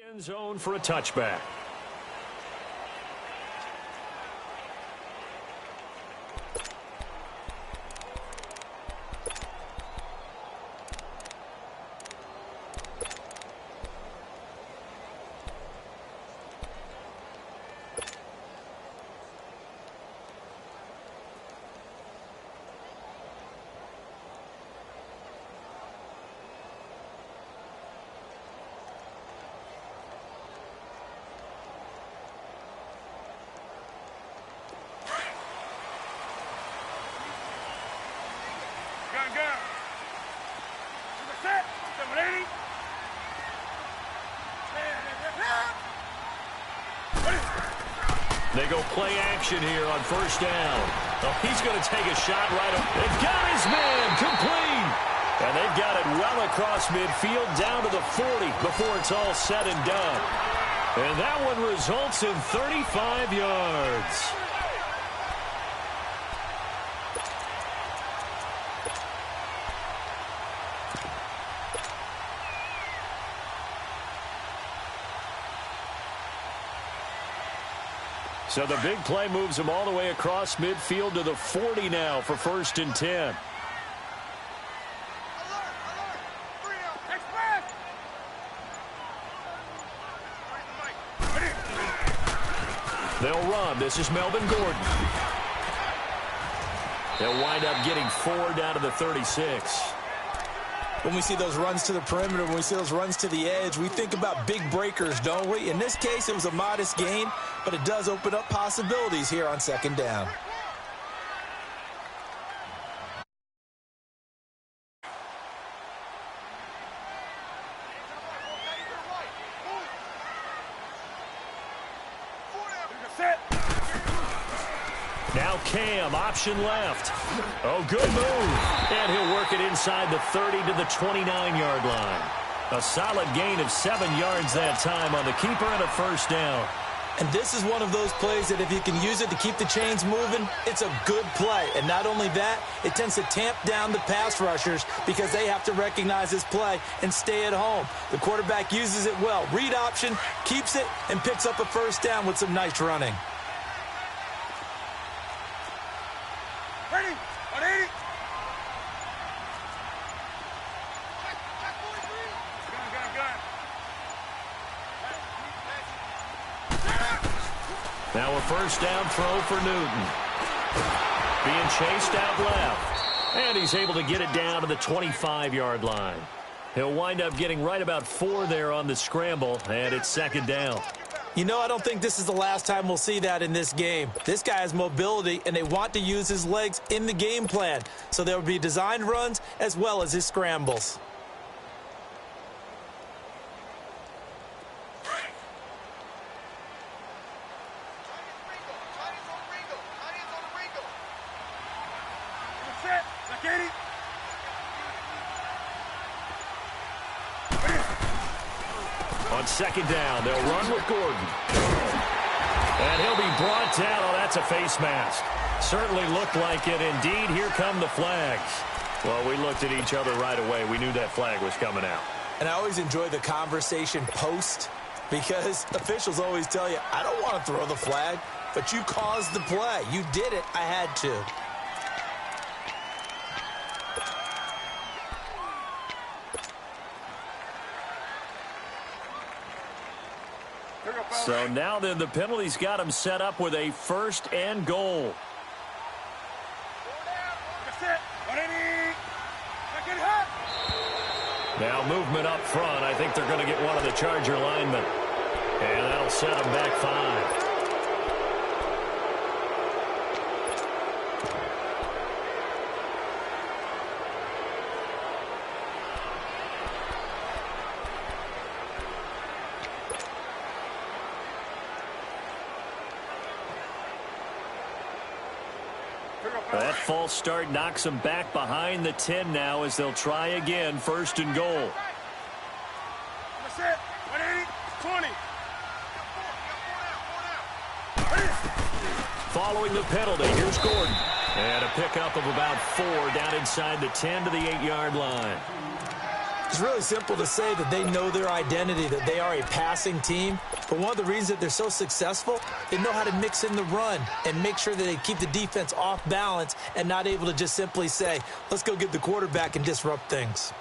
End zone for a touchback. They go play action here on first down. Oh, he's going to take a shot right up. They've got his man complete. And they've got it well across midfield down to the 40 before it's all said and done. And that one results in 35 yards. So the big play moves him all the way across midfield to the 40 now for 1st and 10. They'll run. This is Melvin Gordon. They'll wind up getting 4 down to the 36. When we see those runs to the perimeter, when we see those runs to the edge, we think about big breakers, don't we? In this case, it was a modest gain, but it does open up possibilities here on 2nd down. Now Cam, option left. Oh, good move. And he'll work it inside the 30 to the 29-yard line. A solid gain of 7 yards that time on the keeper and a 1st down. And this is one of those plays that if you can use it to keep the chains moving, it's a good play. And not only that, it tends to tamp down the pass rushers because they have to recognize this play and stay at home. The quarterback uses it well. Read option, keeps it, and picks up a 1st down with some nice running. Now a 1st down throw for Newton. Being chased out left. And he's able to get it down to the 25-yard line. He'll wind up getting right about 4 there on the scramble, and it's 2nd down. You know, I don't think this is the last time we'll see that in this game. This guy has mobility, and they want to use his legs in the game plan. So there will be designed runs as well as his scrambles. On 2nd down, they'll run with Gordon. And he'll be brought down. Oh, that's a face mask. Certainly looked like it. Indeed, here come the flags. Well, we looked at each other right away. We knew that flag was coming out. And I always enjoy the conversation post because officials always tell you, I don't want to throw the flag, but you caused the play. You did it. I had to. So now then the penalty's got him set up with a 1st and goal. Now movement up front. I think they're going to get one of the Charger linemen. And that'll set them back 5. That false start knocks them back behind the 10 now as they'll try again, 1st and goal. That's it. 180, 20. Following the penalty, here's Gordon. And a pickup of about 4 down inside the 10 to the 8-yard line. It's really simple to say that they know their identity, that they are a passing team. But one of the reasons that they're so successful, they know how to mix in the run and make sure that they keep the defense off balance and not able to just simply say, let's go get the quarterback and disrupt things.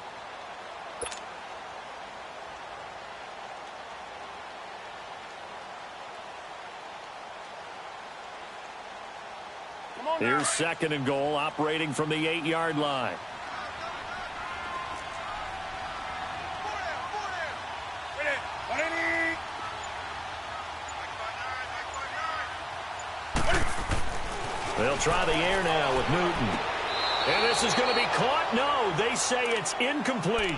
Here's 2nd and goal, operating from the 8-yard line. They'll try the air now with Newton. And this is going to be caught. No, they say it's incomplete.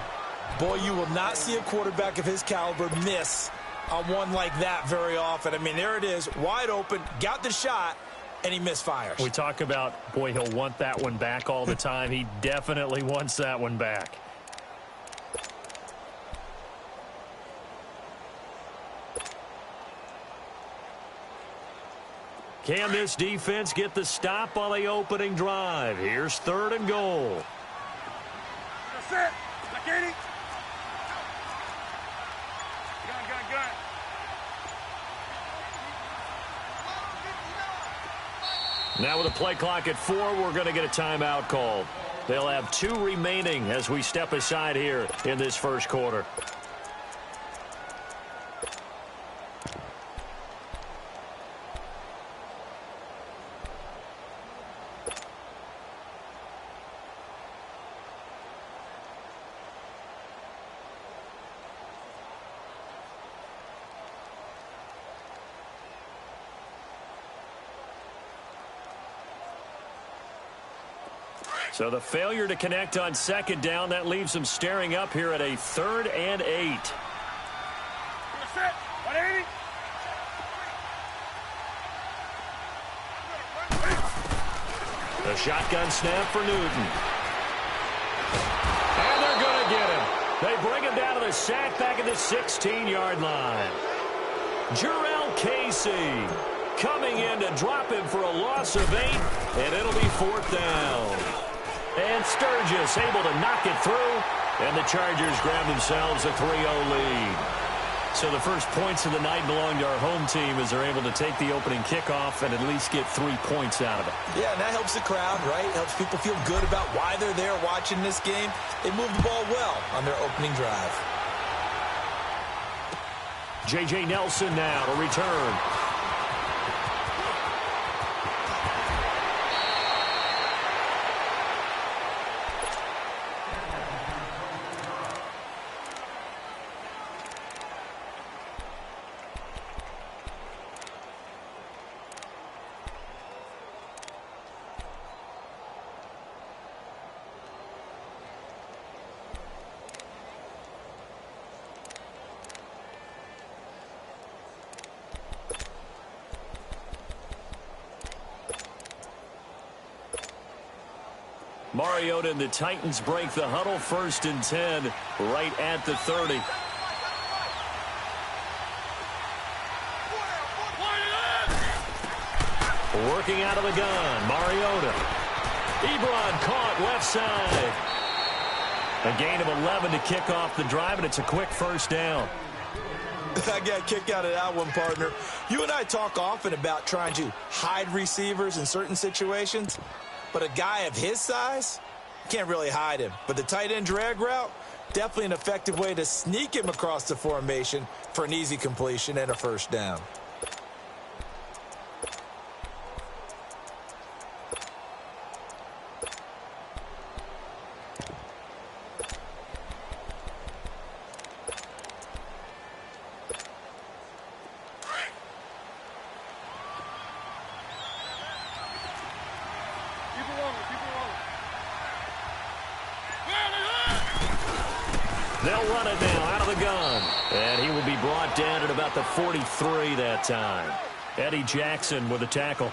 Boy, you will not see a quarterback of his caliber miss on one like that very often. I mean, there it is, wide open, got the shot, and he misfires. We talk about, boy, he'll want that one back all the time. He definitely wants that one back. Can this defense get the stop on the opening drive? Here's 3rd and goal. That's it. Like 80. Gun. Now with a play clock at 4, we're going to get a timeout called. They'll have 2 remaining as we step aside here in this first quarter. So the failure to connect on 2nd down, that leaves them staring up here at a 3rd and 8. That's it. 180. The shotgun snap for Newton. And they're going to get him. They bring him down to the sack back at the 16-yard line. Jurrell Casey coming in to drop him for a loss of 8, and it'll be 4th down. And Sturgis able to knock it through, and the Chargers grab themselves a 3-0 lead. So the first points of the night belong to our home team as they're able to take the opening kickoff and at least get 3 points out of it. Yeah, and that helps the crowd, right? Helps people feel good about why they're there watching this game. They moved the ball well on their opening drive. J.J. Nelson now to return. Mariota and the Titans break the huddle, 1st and 10, right at the 30. Working out of the gun, Mariota. Ebron caught left side. A gain of 11 to kick off the drive, and it's a quick 1st down. I got a kick out of that one, partner. You and I talk often about trying to hide receivers in certain situations. But a guy of his size, can't really hide him. But the tight end drag route, definitely an effective way to sneak him across the formation for an easy completion and a 1st down. They'll run it now out of the gun. And he will be brought down at about the 43 that time. Eddie Jackson with a tackle.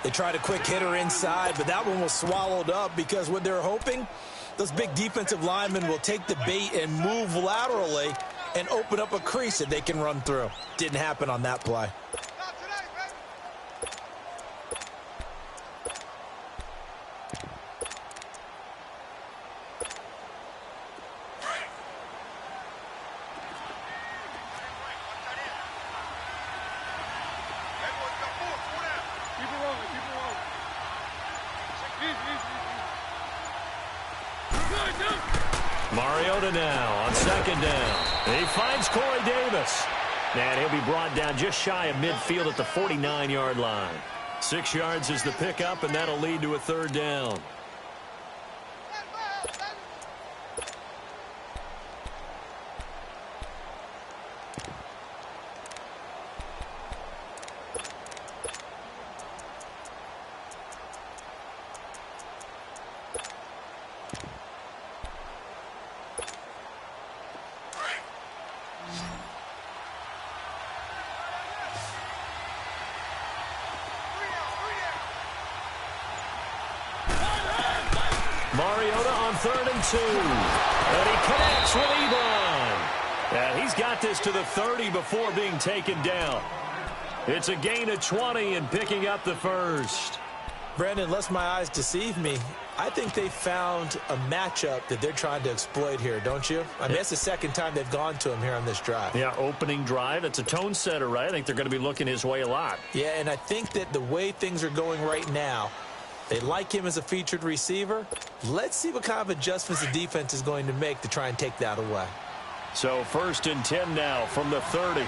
They tried a quick hitter inside, but that one was swallowed up because what they're hoping, those big defensive linemen will take the bait and move laterally and open up a crease that they can run through. Didn't happen on that play. Mariota now on second down. He finds Corey Davis. And he'll be brought down just shy of midfield at the 49-yard line. 6 yards is the pickup, and that'll lead to a third down. Mariota on 3rd and 2. And he connects with Ebron. And he's got this to the 30 before being taken down. It's a gain of 20 and picking up the first. Brandon, lest my eyes deceive me, I think they found a matchup that they're trying to exploit here, don't you? I mean, that's the second time they've gone to him here on this drive. Yeah, opening drive. It's a tone setter, right? I think they're going to be looking his way a lot. Yeah, and I think that the way things are going right now, they like him as a featured receiver. Let's see what kind of adjustments the defense is going to make to try and take that away. So 1st and 10 now from the 30.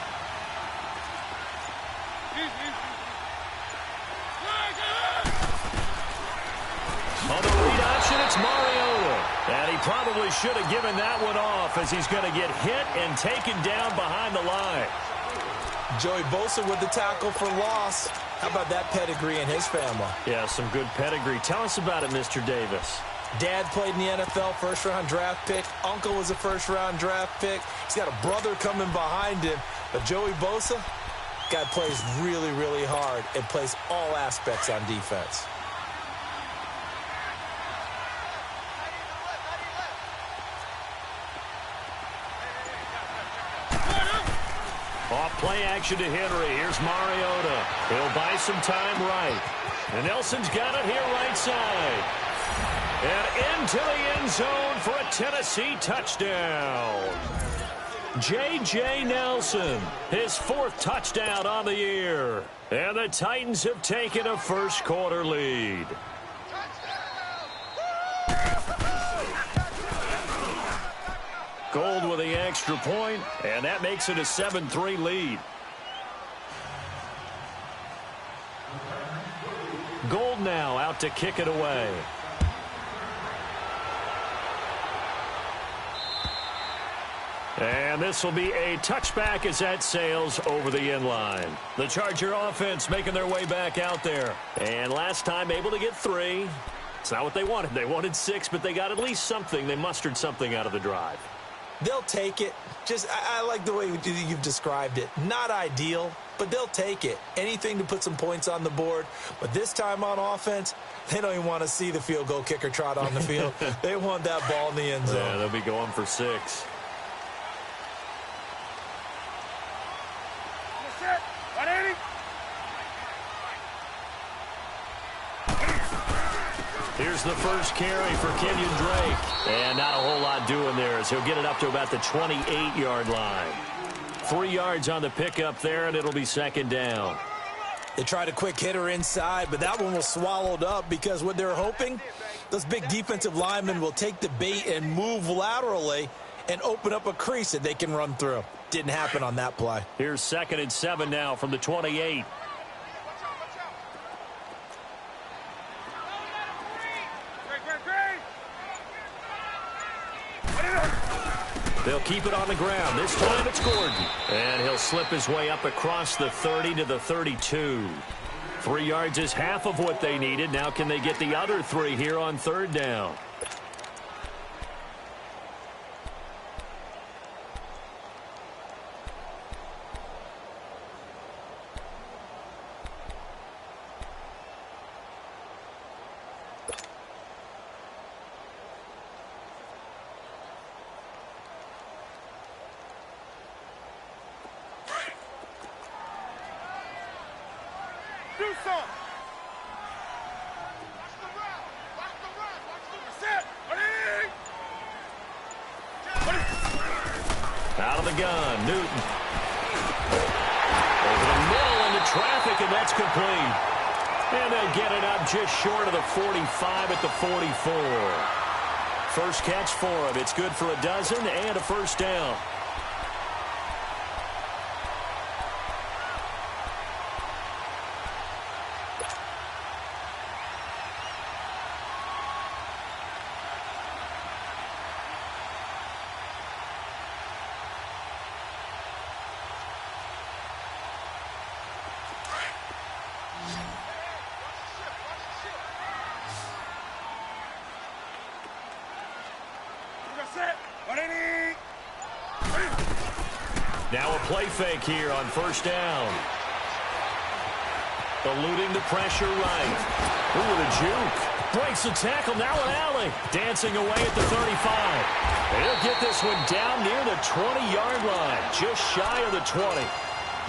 On the read option, it's Mariota. And he probably should have given that one off as he's going to get hit and taken down behind the line. Joey Bosa with the tackle for loss. How about that pedigree in his family? Yeah, some good pedigree. Tell us about it, Mr. Davis. Dad played in the NFL, first-round draft pick. Uncle was a first-round draft pick. He's got a brother coming behind him. But Joey Bosa, guy plays really, really hard and plays all aspects on defense. Off play action to Henry. Here's Mariota. He'll buy some time right. And Nelson's got it here right side. And into the end zone for a Tennessee touchdown. J.J. Nelson, his 4th touchdown on the year. And the Titans have taken a first-quarter lead. Gold with the extra point, and that makes it a 7-3 lead. Gold now out to kick it away. And this will be a touchback as that sails over the end line. The Charger offense making their way back out there. And last time able to get 3. It's not what they wanted. They wanted 6, but they got at least something. They mustered something out of the drive. They'll take it. I like the way you've described it. Not ideal, but they'll take it. Anything to put some points on the board. But this time on offense, they don't even want to see the field goal kicker trot on the field. They want that ball in the end zone. Yeah, they'll be going for 6. Here's the first carry for Kenyon Drake. And not a whole lot doing there as he'll get it up to about the 28-yard line. 3 yards on the pickup there, and it'll be 2nd down. They tried a quick hitter inside, but that one was swallowed up because what they're hoping, those big defensive linemen will take the bait and move laterally and open up a crease that they can run through. Didn't happen on that play. Here's 2nd and 7 now from the 28. They'll keep it on the ground. This time it's Gordon. And he'll slip his way up across the 30 to the 32. 3 yards is half of what they needed. Now can they get the other 3 here on 3rd down? Out of the gun, Newton. Over the middle into traffic, and that's complete. And they'll get it up just short of the 45 at the 44. First catch for him. It's good for a dozen and a first down. Now a play fake here on first down. Eluding the pressure right. Ooh, with a juke. Breaks the tackle, now an alley. Dancing away at the 35. He'll get this one down near the 20-yard line. Just shy of the 20.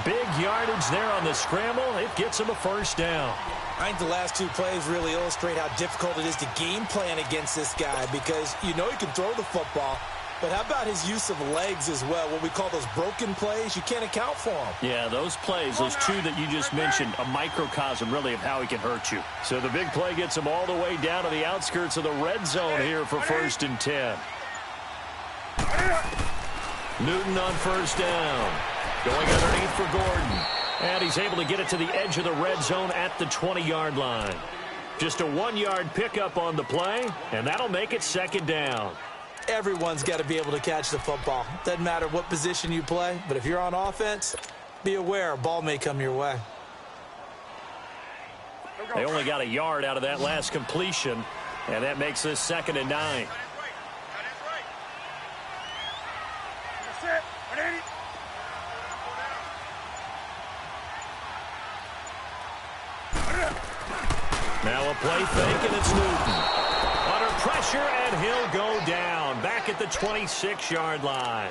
Big yardage there on the scramble. It gets him a first down. I think the last two plays really illustrate how difficult it is to game plan against this guy because you know he can throw the football, but how about his use of legs as well? What we call those broken plays, you can't account for them. Yeah, those plays, those two that you just mentioned, a microcosm really of how he can hurt you. So the big play gets him all the way down to the outskirts of the red zone here for 1st and 10. Newton on first down. Going underneath for Gordon. And he's able to get it to the edge of the red zone at the 20-yard line. Just a 1-yard pickup on the play, and that'll make it 2nd down. Everyone's got to be able to catch the football. Doesn't matter what position you play, but if you're on offense, be aware a ball may come your way. They only got a yard out of that last completion, and that makes this 2nd and 9. Now a play fake, and it's Newton. Under pressure, and he'll go down. Back at the 26-yard line.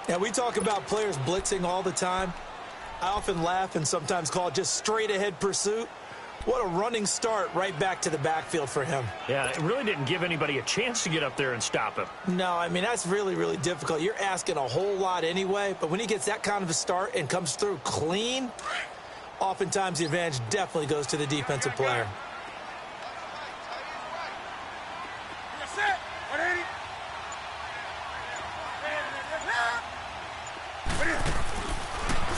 Now, we talk about players blitzing all the time. I often laugh and sometimes call it just straight-ahead pursuit. What a running start right back to the backfield for him. Yeah, it really didn't give anybody a chance to get up there and stop him. No, I mean, that's really, really difficult. You're asking a whole lot anyway, but when he gets that kind of a start and comes through clean, oftentimes the advantage definitely goes to the defensive player.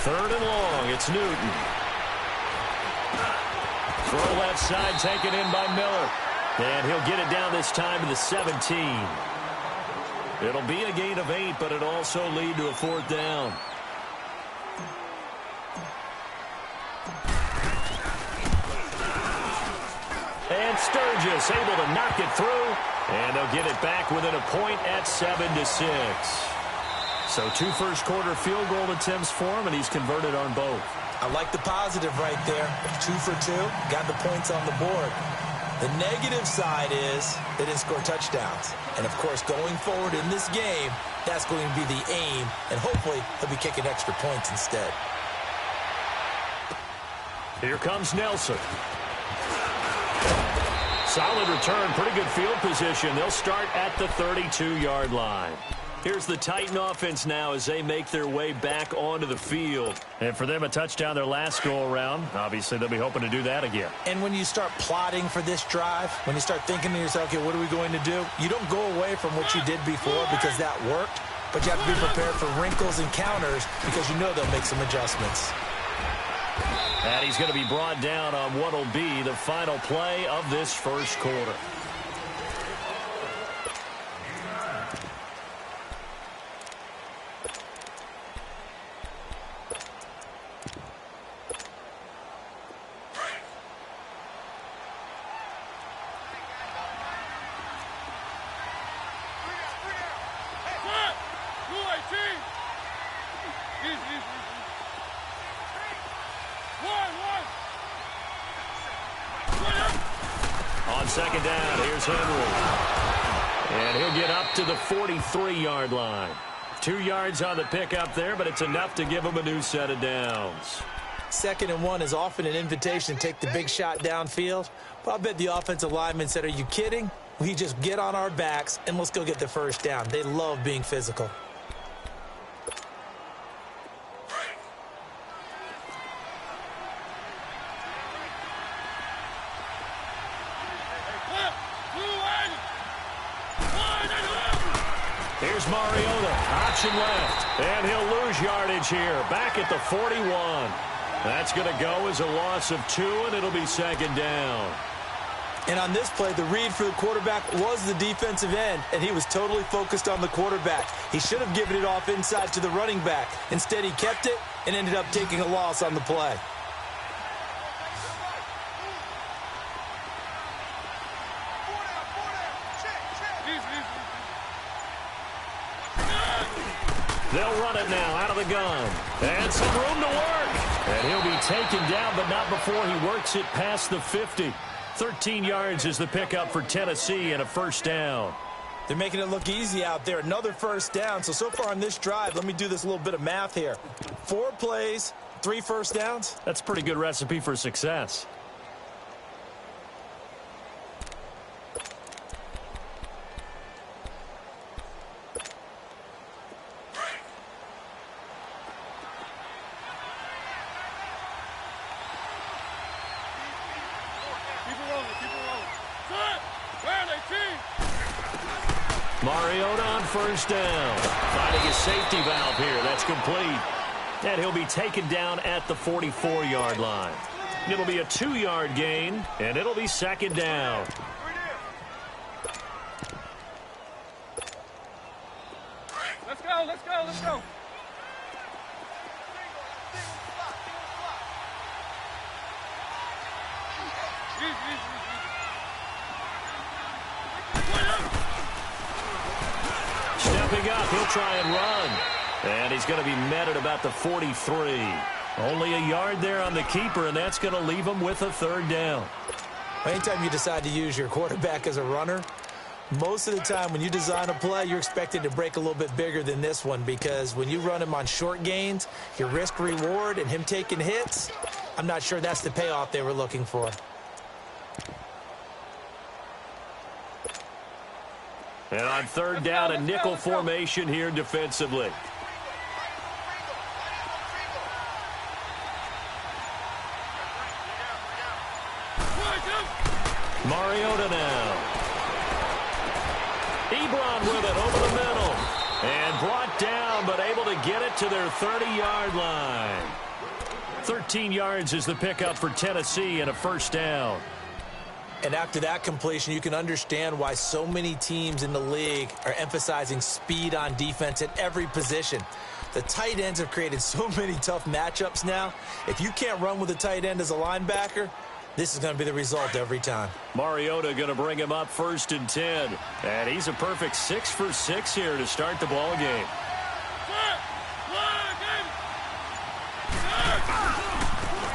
Third and long, it's Newton. Throw left side taken in by Miller. And he'll get it down this time to the 17. It'll be a gain of 8, but it'll also lead to a 4th down. And Sturgis able to knock it through. And they'll get it back within a point at 7-6. So 2 first-quarter field goal attempts for him, and he's converted on both. I like the positive right there. 2 for 2, got the points on the board. The negative side is they didn't score touchdowns. And, of course, going forward in this game, that's going to be the aim, and hopefully he'll be kicking extra points instead. Here comes Nelson. Solid return, pretty good field position. They'll start at the 32-yard line. Here's the Titan offense now as they make their way back onto the field. And for them, a touchdown their last go-around. Obviously, they'll be hoping to do that again. And when you start plotting for this drive, when you start thinking to yourself, okay, what are we going to do? You don't go away from what you did before because that worked, but you have to be prepared for wrinkles and counters because you know they'll make some adjustments. And he's going to be brought down on what will be the final play of this first quarter. On 2nd down, here's Henry. And he'll get up to the 43-yard line. 2 yards on the pickup there, but it's enough to give him a new set of downs. 2nd and 1 is often an invitation to take the big shot downfield. But I bet the offensive lineman said, are you kidding? We just get on our backs and let's go get the first down. They love being physical. Here's Mariota, option left, and he'll lose yardage here, back at the 41. That's going to go as a loss of 2, and it'll be second down. And on this play, the read for the quarterback was the defensive end, and he was totally focused on the quarterback. He should have given it off inside to the running back. Instead, he kept it and ended up taking a loss on the play. They'll run it now out of the gun. And some room to work. And he'll be taken down, but not before he works it past the 50. 13 yards is the pickup for Tennessee and a first down. They're making it look easy out there. Another first down. So far on this drive, let me do this little bit of math here. 4 plays, 3 first downs. That's a pretty good recipe for success. Mariota on first down. Finding his safety valve here. That's complete. And he'll be taken down at the 44-yard line. It'll be a 2-yard gain, and it'll be second down. Let's go, let's go, let's go. Stepping up, he'll try and run. And he's going to be met at about the 43. Only a yard there on the keeper, and that's going to leave him with a third down. Anytime you decide to use your quarterback as a runner, most of the time when you design a play, you're expected to break a little bit bigger than this one, because when you run him on short gains, your risk-reward and him taking hits, I'm not sure that's the payoff they were looking for. And on third down, a nickel formation here defensively. Mariota now. Ebron with it over the middle. And brought down, but able to get it to their 30-yard line. 13 yards is the pickup for Tennessee and a first down. And after that completion, you can understand why so many teams in the league are emphasizing speed on defense at every position. The tight ends have created so many tough matchups now. If you can't run with a tight end as a linebacker, this is going to be the result every time. Mariota going to bring him up first and 10. And he's a perfect 6 for 6 here to start the ball game.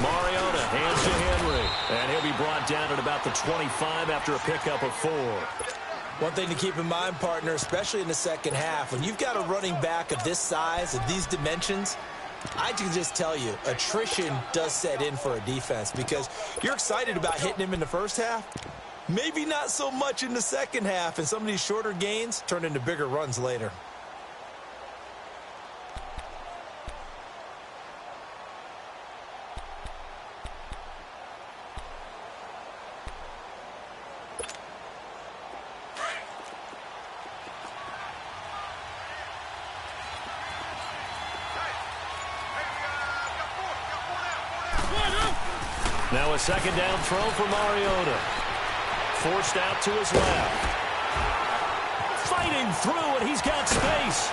Mariota hands to Henry. And he'll be brought down at about the 25 after a pickup of 4. One thing to keep in mind, partner, especially in the second half, when you've got a running back of this size, of these dimensions, I can just tell you, attrition does set in for a defense, because you're excited about hitting him in the first half, maybe not so much in the second half, and some of these shorter gains turn into bigger runs later. Now a second down throw for Mariota. Forced out to his left. Fighting through, and he's got space.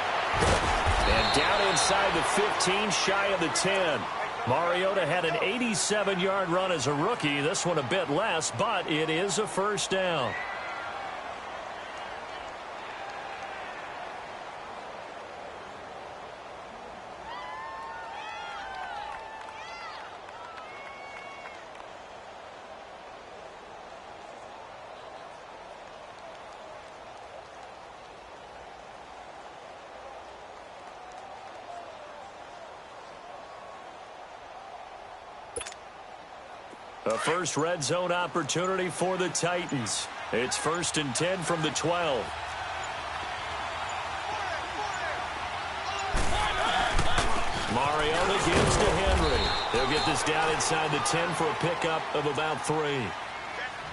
And down inside the 15, shy of the 10. Mariota had an 87-yard run as a rookie. This one a bit less, but it is a first down. A first red zone opportunity for the Titans. It's first and 10 from the 12. Mariota gives to Henry. He'll get this down inside the 10 for a pickup of about 3.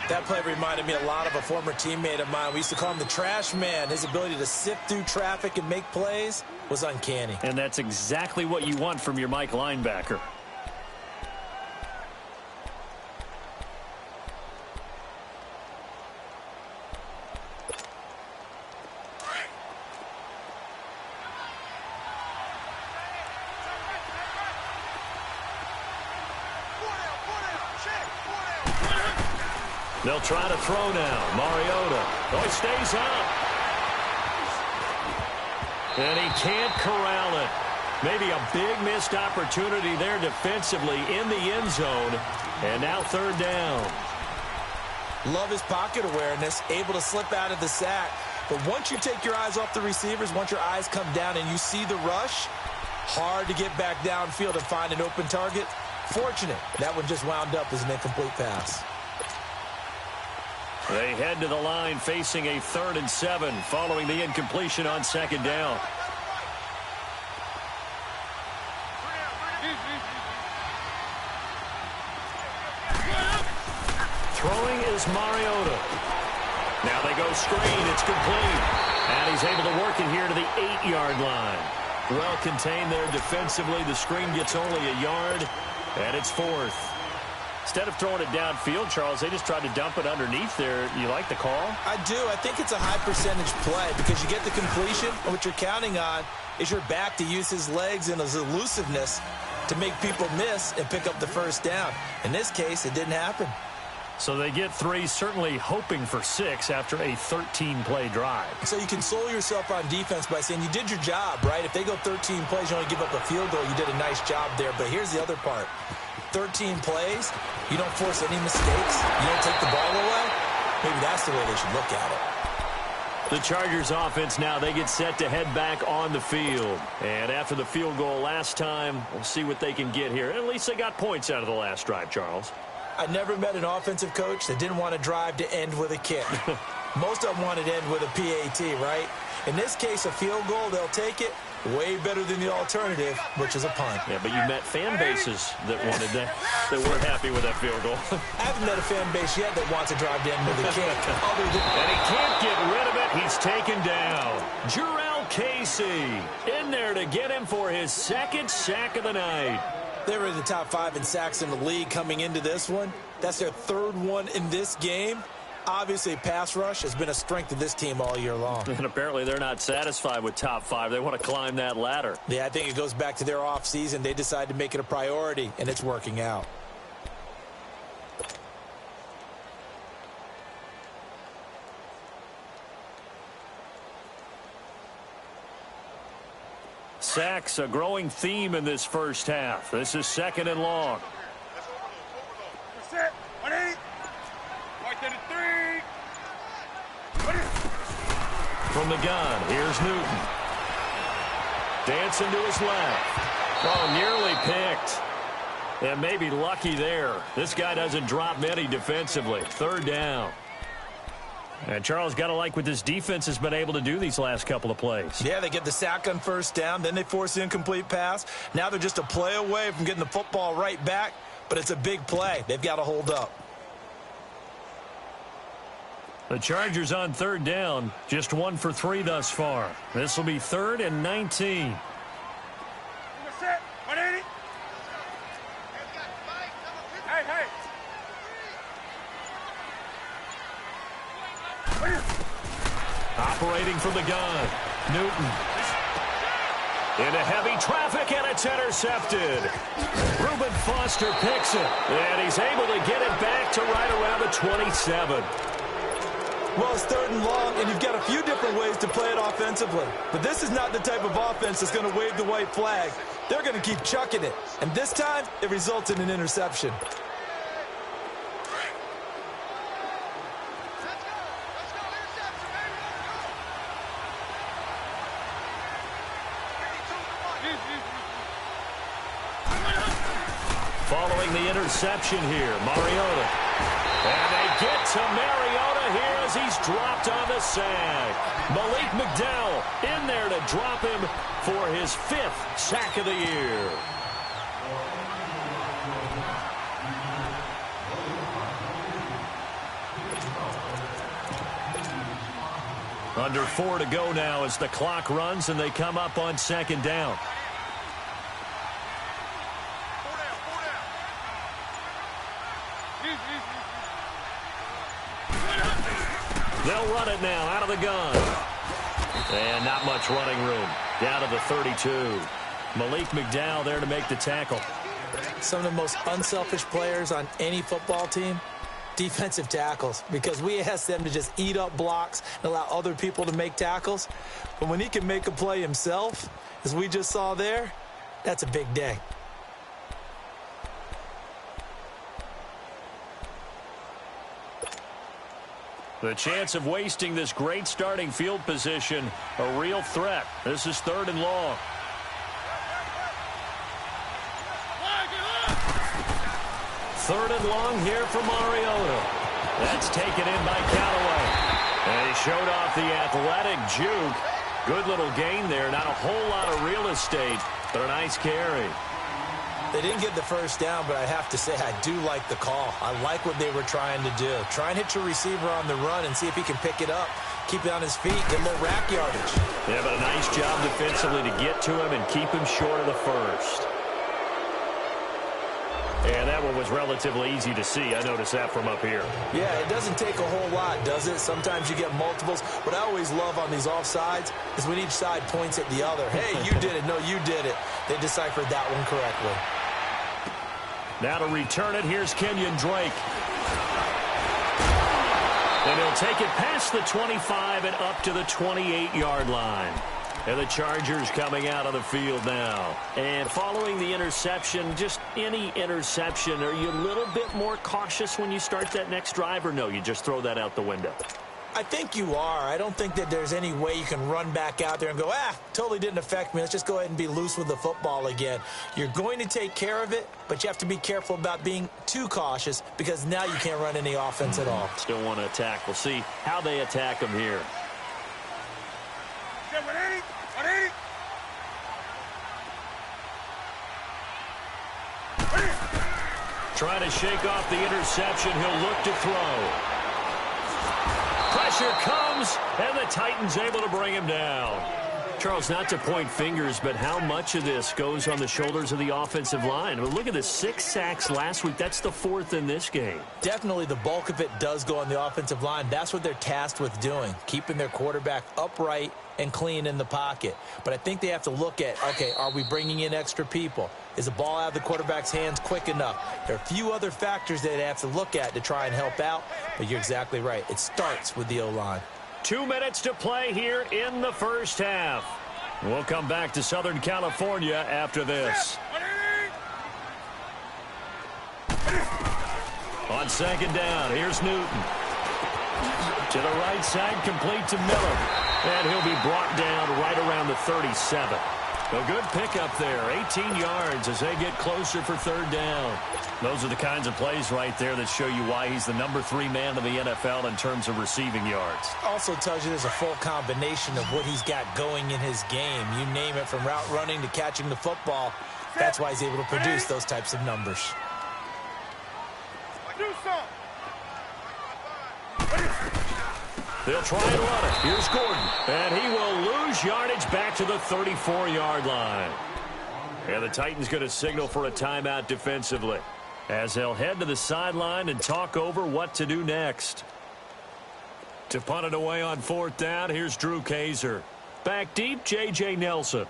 That play reminded me a lot of a former teammate of mine. We used to call him the trash man. His ability to sift through traffic and make plays was uncanny. And that's exactly what you want from your Mike linebacker. They'll try to throw now. Mariota. Oh, he stays up. And he can't corral it. Maybe a big missed opportunity there defensively in the end zone. And now third down. Love his pocket awareness, able to slip out of the sack. But once you take your eyes off the receivers, once your eyes come down and you see the rush, hard to get back downfield and find an open target. Fortunate, that one just wound up as an incomplete pass. They head to the line facing a 3rd and 7 following the incompletion on 2nd down. Throwing is Mariota. Now they go screen. It's complete. And he's able to work it here to the 8-yard line. Well contained there defensively. The screen gets only a yard, and it's 4th. Instead of throwing it downfield, Charles, they just tried to dump it underneath there. You like the call? I do. I think it's a high percentage play because you get the completion, and what you're counting on is your back to use his legs and his elusiveness to make people miss and pick up the first down. In this case, it didn't happen. So they get 3, certainly hoping for 6 after a 13-play drive. So you console yourself on defense by saying you did your job, right? If they go 13 plays, you only give up a field goal, you did a nice job there. But here's the other part. 13 plays, you don't force any mistakes, you don't take the ball away. Maybe that's the way they should look at it. The Chargers offense now, they get set to head back on the field. And after the field goal last time, we'll see what they can get here. At least they got points out of the last drive, Charles. I never met an offensive coach that didn't want to drive to end with a kick. Most of them wanted to end with a PAT, right? In this case, a field goal, they'll take it. Way better than the alternative, which is a punt. Yeah, but you met fan bases that wanted that, that weren't happy with that field goal. I haven't met a fan base yet that wants to drive to end with a kick. And he can't get rid of it. He's taken down. Jurrell Casey in there to get him for his 2nd sack of the night. They were in the top 5 in sacks in the league coming into this one. That's their 3rd one in this game. Obviously, pass rush has been a strength of this team all year long. And apparently they're not satisfied with top 5. They want to climb that ladder. Yeah, I think it goes back to their offseason. They decided to make it a priority, and it's working out. Sacks, a growing theme in this first half. This is 2nd and long. Set. 180. Right to the 3. From the gun, here's Newton. Dancing to his left. Oh, nearly picked. And maybe lucky there. This guy doesn't drop many defensively. 3rd down. And Charles, got to like what this defense has been able to do these last couple of plays. Yeah, they get the sack on 1st down, then they force the incomplete pass. Now they're just a play away from getting the football right back, but it's a big play. They've got to hold up. The Chargers on 3rd down, just 1 for 3 thus far. This will be 3rd and 19. Set. 180. Hey. Operating from the gun, Newton. Into heavy traffic, and it's intercepted. Reuben Foster picks it, and he's able to get it back to right around the 27. Well, it's 3rd and long, and you've got a few different ways to play it offensively. But this is not the type of offense that's going to wave the white flag. They're going to keep chucking it. And this time, it results in an interception. Following the interception here, Mariota. And they get to Mariota here as he's dropped on the sack. Malik McDowell in there to drop him for his 5th sack of the year. Under 4 to go now as the clock runs and they come up on second down. They'll run it now out of the gun. And not much running room. Down to the 32. Malik McDowell there to make the tackle. Some of the most unselfish players on any football team, defensive tackles, because we ask them to just eat up blocks and allow other people to make tackles. But when he can make a play himself, as we just saw there, that's a big day. The chance of wasting this great starting field position, a real threat. This is 3rd and long. Third and long here for Mariota. That's taken in by Callaway. And he showed off the athletic juke. Good little gain there. Not a whole lot of real estate, but a nice carry. They didn't get the first down, but I have to say I do like the call. I like what they were trying to do. Try and hit your receiver on the run and see if he can pick it up. Keep it on his feet, get a little rack yardage. Yeah, but a nice job defensively to get to him and keep him short of the first. And that one was relatively easy to see. I noticed that from up here. Yeah, it doesn't take a whole lot, does it? Sometimes you get multiples. What I always love on these offsides is when each side points at the other. Hey, you did it. No, you did it. They deciphered that one correctly. Now to return it, here's Kenyon Drake. And he'll take it past the 25 and up to the 28-yard line. And the Chargers coming out on the field now. And following the interception, just any interception, are you a little bit more cautious when you start that next drive, or no, you just throw that out the window? I think you are. I don't think that there's any way you can run back out there and go, totally didn't affect me. Let's just go ahead and be loose with the football again. You're going to take care of it, but you have to be careful about being too cautious because now you can't run any offense at all. Still want to attack. We'll see how they attack them here. Trying to shake off the interception. He'll look to throw. Pressure comes, and the Titans able to bring him down. Charles, not to point fingers, but how much of this goes on the shoulders of the offensive line? I mean, look at the 6 sacks last week. That's the 4th in this game. Definitely the bulk of it does go on the offensive line. That's what they're tasked with doing, keeping their quarterback upright and clean in the pocket. But I think they have to look at, okay, are we bringing in extra people? Is the ball out of the quarterback's hands quick enough? There are a few other factors that they have to look at to try and help out, but you're exactly right. It starts with the O-line. 2 minutes to play here in the first half. We'll come back to Southern California after this. On second down, here's Newton. To the right side, complete to Miller. And he'll be brought down right around the 37. A good pickup there, 18 yards as they get closer for third down. Those are the kinds of plays right there that show you why he's the number 3 man in the NFL in terms of receiving yards. Also tells you there's a full combination of what he's got going in his game. You name it, from route running to catching the football. That's why he's able to produce those types of numbers. They'll try and run it. Here's Gordon. And he will lose yardage back to the 34-yard line. And the Titans going to signal for a timeout defensively as they'll head to the sideline and talk over what to do next. To punt it away on 4th down, here's Drew Kaiser. Back deep, J.J. Nelson.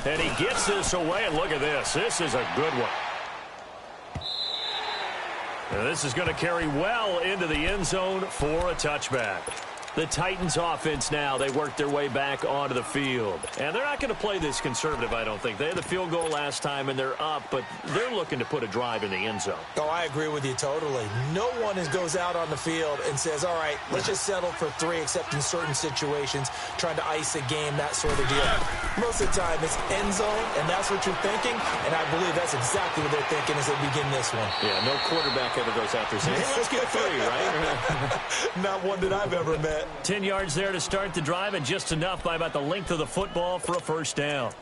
And he gets this away, and look at this. This is a good one. And this is going to carry well into the end zone for a touchback. The Titans offense now, they work their way back onto the field. And they're not going to play this conservative, I don't think. They had the field goal last time, and they're up, but they're looking to put a drive in the end zone. Oh, I agree with you totally. No one goes out on the field and says, all right, let's just settle for 3, except in certain situations, trying to ice a game, that sort of deal. Most of the time, it's end zone, and that's what you're thinking, and I believe that's exactly what they're thinking as they begin this one. Yeah, no quarterback ever goes out there saying, hey, let's get 3, right? Not one that I've ever met. 10 yards there to start the drive, and just enough by about the length of the football for a first down.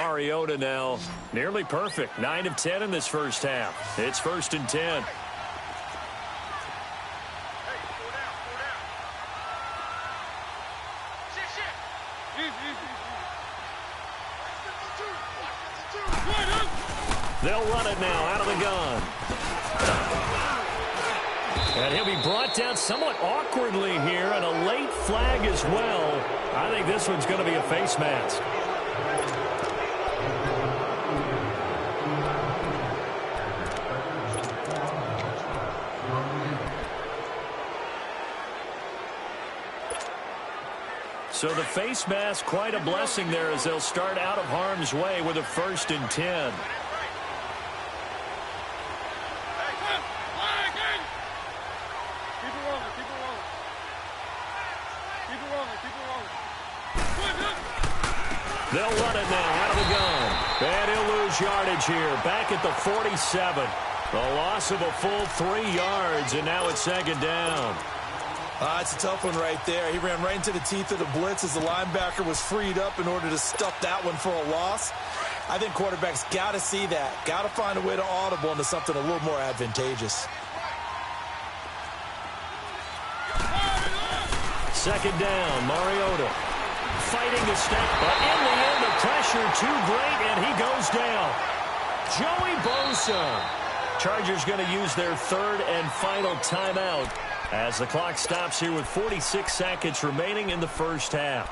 Mariota now nearly perfect. 9 of 10 in this first half. It's 1st and 10. They'll run it now out of the gun. And he'll be brought down somewhat awkwardly here, and a late flag as well. I think this one's going to be a face mask. So the face mask, quite a blessing there as they'll start out of harm's way with a 1st and 10. They'll run it now out of the gun. And he'll lose yardage here. Back at the 47. The loss of a full 3 yards, and now it's 2nd down. It's a tough one right there. He ran right into the teeth of the blitz as the linebacker was freed up in order to stuff that one for a loss. I think quarterbacks got to see that. Got to find a way to audible into something a little more advantageous. 2nd down, Mariota. Fighting the step, but in the end, the pressure too great, and he goes down. Joey Bosa. Chargers going to use their 3rd and final timeout as the clock stops here with 46 seconds remaining in the first half.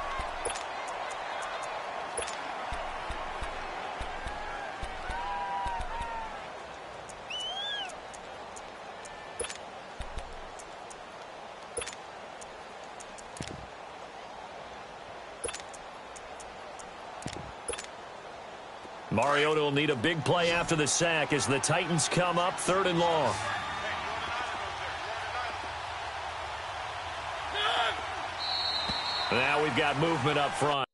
Mariota will need a big play after the sack as the Titans come up 3rd and long. Now we've got movement up front.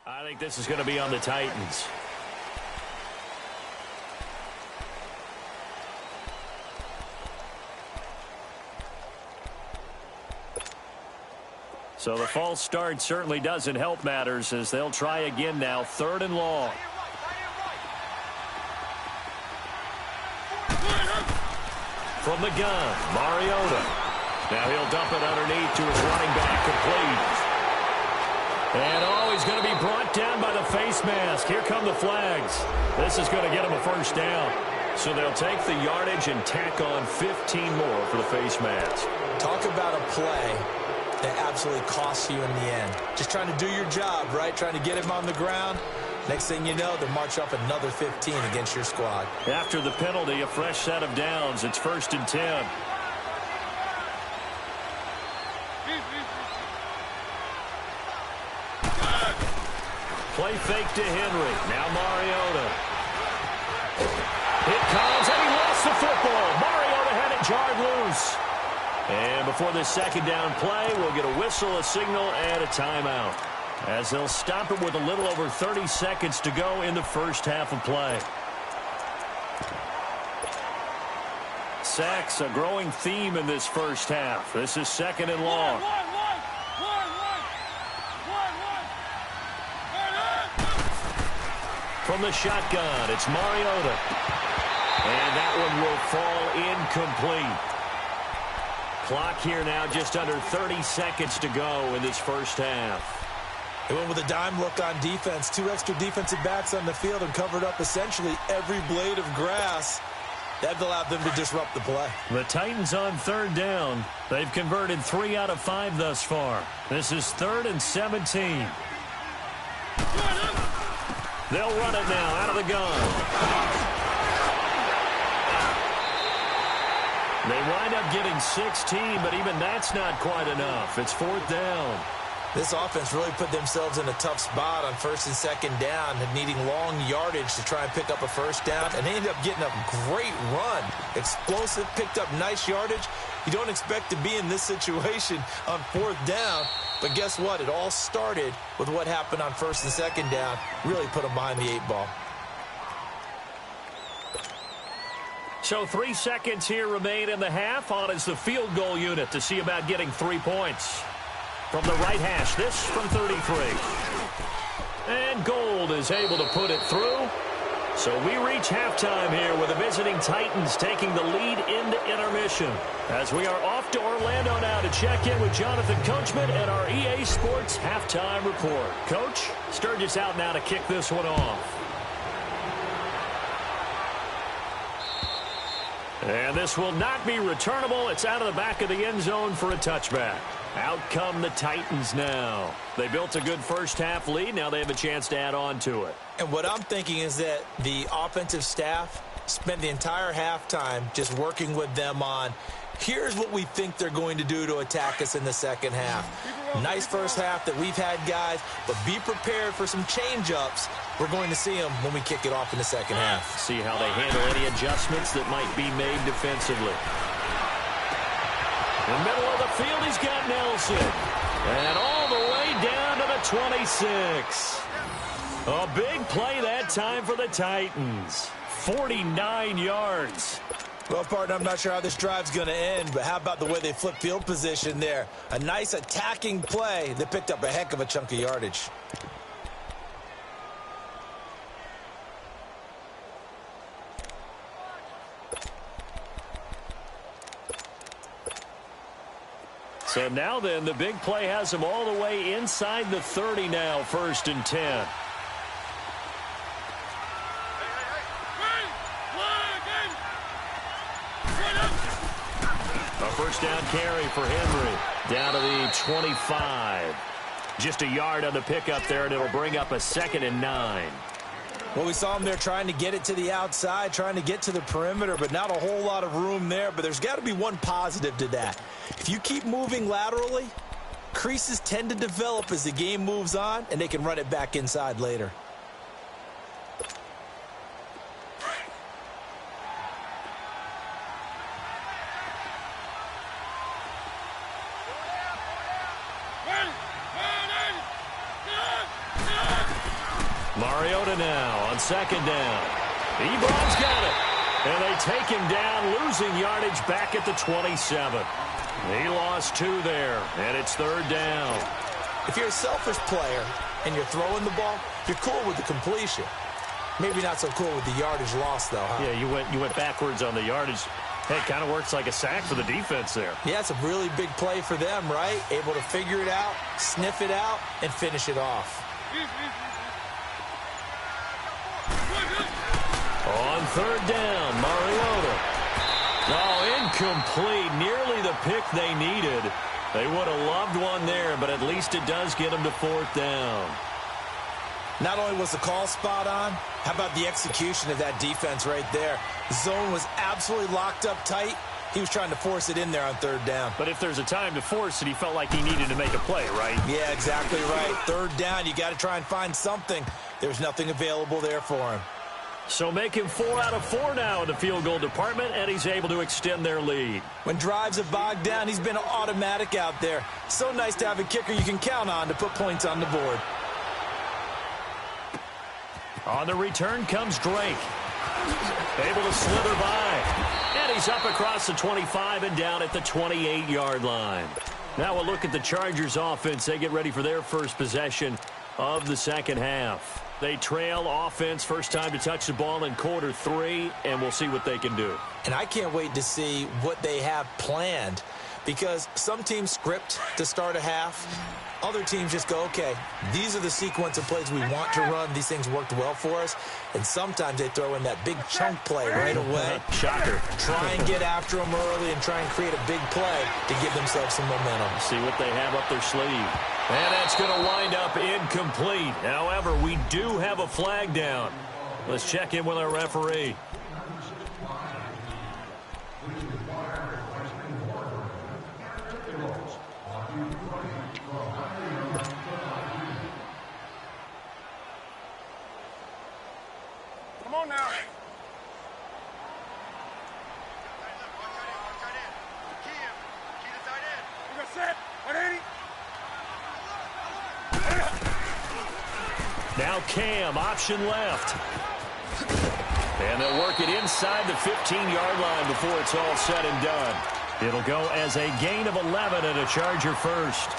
I think this is going to be on the Titans. So the false start certainly doesn't help matters as they'll try again now, 3rd and long. From the gun, Mariota. Now he'll dump it underneath to his running back, complete. And he's going to be brought down by the face mask. Here come the flags. This is going to get him a 1st down. So they'll take the yardage and tack on 15 more for the face mask. Talk about a play that absolutely costs you in the end. Just trying to do your job, right? Trying to get him on the ground. Next thing you know, they march up another 15 against your squad. After the penalty, a fresh set of downs. It's 1st and 10. Play fake to Henry. Now Mariota. It comes, and he lost the football. Mariota had it jarred loose. And before this 2nd down play, we'll get a whistle, a signal, and a timeout, as they'll stop it with a little over 30 seconds to go in the first half of play. Sacks, a growing theme in this first half. This is 2nd and long. From the shotgun, it's Mariota. And that one will fall incomplete. Clock here now just under 30 seconds to go in this first half. They went with a dime look on defense. 2 extra defensive backs on the field and covered up essentially every blade of grass. That allowed them to disrupt the play. The Titans on third down. They've converted 3 out of 5 thus far. This is 3rd and 17. They'll run it now out of the gun. They wind up getting 16, but even that's not quite enough. It's 4th down. This offense really put themselves in a tough spot on 1st and 2nd down, needing long yardage to try and pick up a 1st down, and they ended up getting a great run. Explosive, picked up nice yardage. You don't expect to be in this situation on 4th down, but guess what? It all started with what happened on 1st and 2nd down. Really put them behind the 8 ball. So 3 seconds here remain in the half. On is the field goal unit to see about getting 3 points. From the right hash, this from 33. And Gold is able to put it through. So we reach halftime here with the visiting Titans taking the lead into intermission. As we are off to Orlando now to check in with Jonathan Coachman and our EA Sports Halftime Report. Coach, Sturgis out now to kick this one off. And this will not be returnable. It's out of the back of the end zone for a touchback. Out come the Titans now. They built a good first half lead. Now they have a chance to add on to it. And what I'm thinking is that the offensive staff spent the entire halftime just working with them on, here's what we think they're going to do to attack us in the second half. Nice first half that we've had, guys, but be prepared for some change-ups. We're going to see them when we kick it off in the second half. See how they handle any adjustments that might be made defensively. In the middle of the field, he's got Nelson. And all the way down to the 26. A big play that time for the Titans. 49 yards. Well, partner, I'm not sure how this drive's going to end, but how about the way they flip field position there? A nice attacking play that picked up a heck of a chunk of yardage. So now then, the big play has them all the way inside the 30 now, 1st and 10. A first down carry for Henry. Down to the 25. Just a yard on the pickup there, and it'll bring up a 2nd and 9. Well, we saw him there trying to get it to the outside, trying to get to the perimeter, but not a whole lot of room there. But there's got to be one positive to that. If you keep moving laterally, creases tend to develop as the game moves on, and they can run it back inside later. Mariota now on 2nd down. Ebron's got it. And they take him down, losing yardage back at the 27. He lost 2 there, and it's 3rd down. If you're a selfish player and you're throwing the ball, you're cool with the completion. Maybe not so cool with the yardage loss, though, huh? Yeah, you went backwards on the yardage. Hey, it kind of works like a sack for the defense there. Yeah, it's a really big play for them, right? Able to figure it out, sniff it out, and finish it off. On 3rd down, Mariota. Oh, incomplete. Nearly the pick they needed. They would have loved one there, but at least it does get them to 4th down. Not only was the call spot on, how about the execution of that defense right there? The zone was absolutely locked up tight. He was trying to force it in there on 3rd down. But if there's a time to force it, he felt like he needed to make a play, right? Yeah, exactly right. 3rd down, you got to try and find something. There's nothing available there for him. So make him 4 out of 4 now in the field goal department, and he's able to extend their lead. When drives are bogged down, he's been automatic out there. So nice to have a kicker you can count on to put points on the board. On the return comes Drake. Able to slither by. And he's up across the 25 and down at the 28-yard line. Now we'll look at the Chargers offense. They get ready for their first possession of the second half. They trail offense, first time to touch the ball in quarter 3, and we'll see what they can do. And I can't wait to see what they have planned. because some teams script to start a half. Other teams just go, okay, these are the sequence of plays we want to run. These things worked well for us. And sometimes they throw in that big chunk play right away. Shocker. Try and get after them early and try and create a big play to give themselves some momentum. See what they have up their sleeve. And that's going to wind up incomplete. However, we do have a flag down. Let's check in with our referee. Come on now. You got set. 180. Now Cam, option left. And they'll work it inside the 15-yard line before it's all said and done. It'll go as a gain of 11 and a Charger first.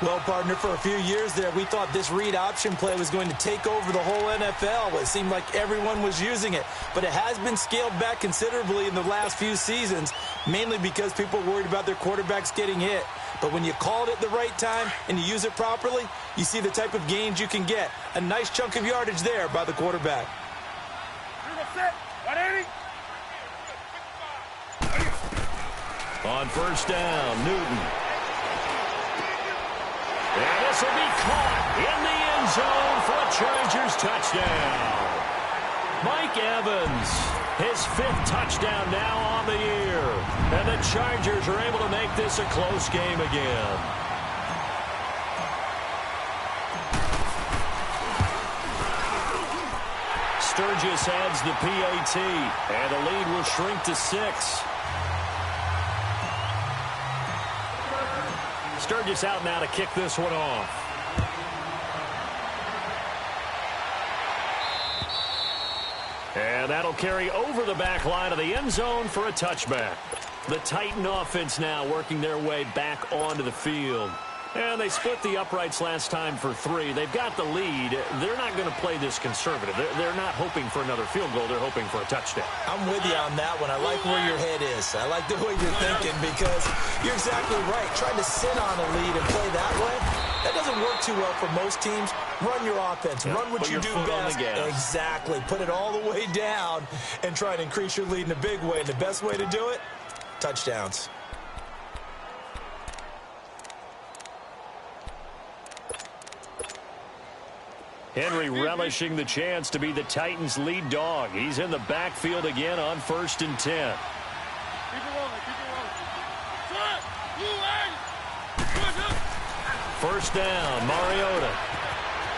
Well, partner, for a few years there, we thought this read option play was going to take over the whole NFL. It seemed like everyone was using it. But it has been scaled back considerably in the last few seasons, mainly because people are worried about their quarterbacks getting hit. But when you call it at the right time and you use it properly, you see the type of gains you can get. A nice chunk of yardage there by the quarterback. You got set. 180. On first down, Newton. And this will be caught in the end zone for a Chargers touchdown. Mike Evans, his 5th touchdown now on the year. And the Chargers are able to make this a close game again. Sturgis adds the PAT, and the lead will shrink to 6. Sturgis out now to kick this one off. And that'll carry over the back line of the end zone for a touchback. The Titan offense now working their way back onto the field. And they split the uprights last time for 3. They've got the lead. They're not going to play this conservative. They're not hoping for another field goal. They're hoping for a touchdown. I'm with you on that one. I like where your head is. I like the way you're thinking because you're exactly right. Trying to sit on a lead and play that way, that doesn't work too well for most teams. Run your offense. Run what you do best. Exactly. Put it all the way down and try to increase your lead in a big way. And the best way to do it, touchdowns. Henry relishing the chance to be the Titans' lead dog. He's in the backfield again on 1st and 10. Keep it rolling. Keep it rolling. First down, Mariota.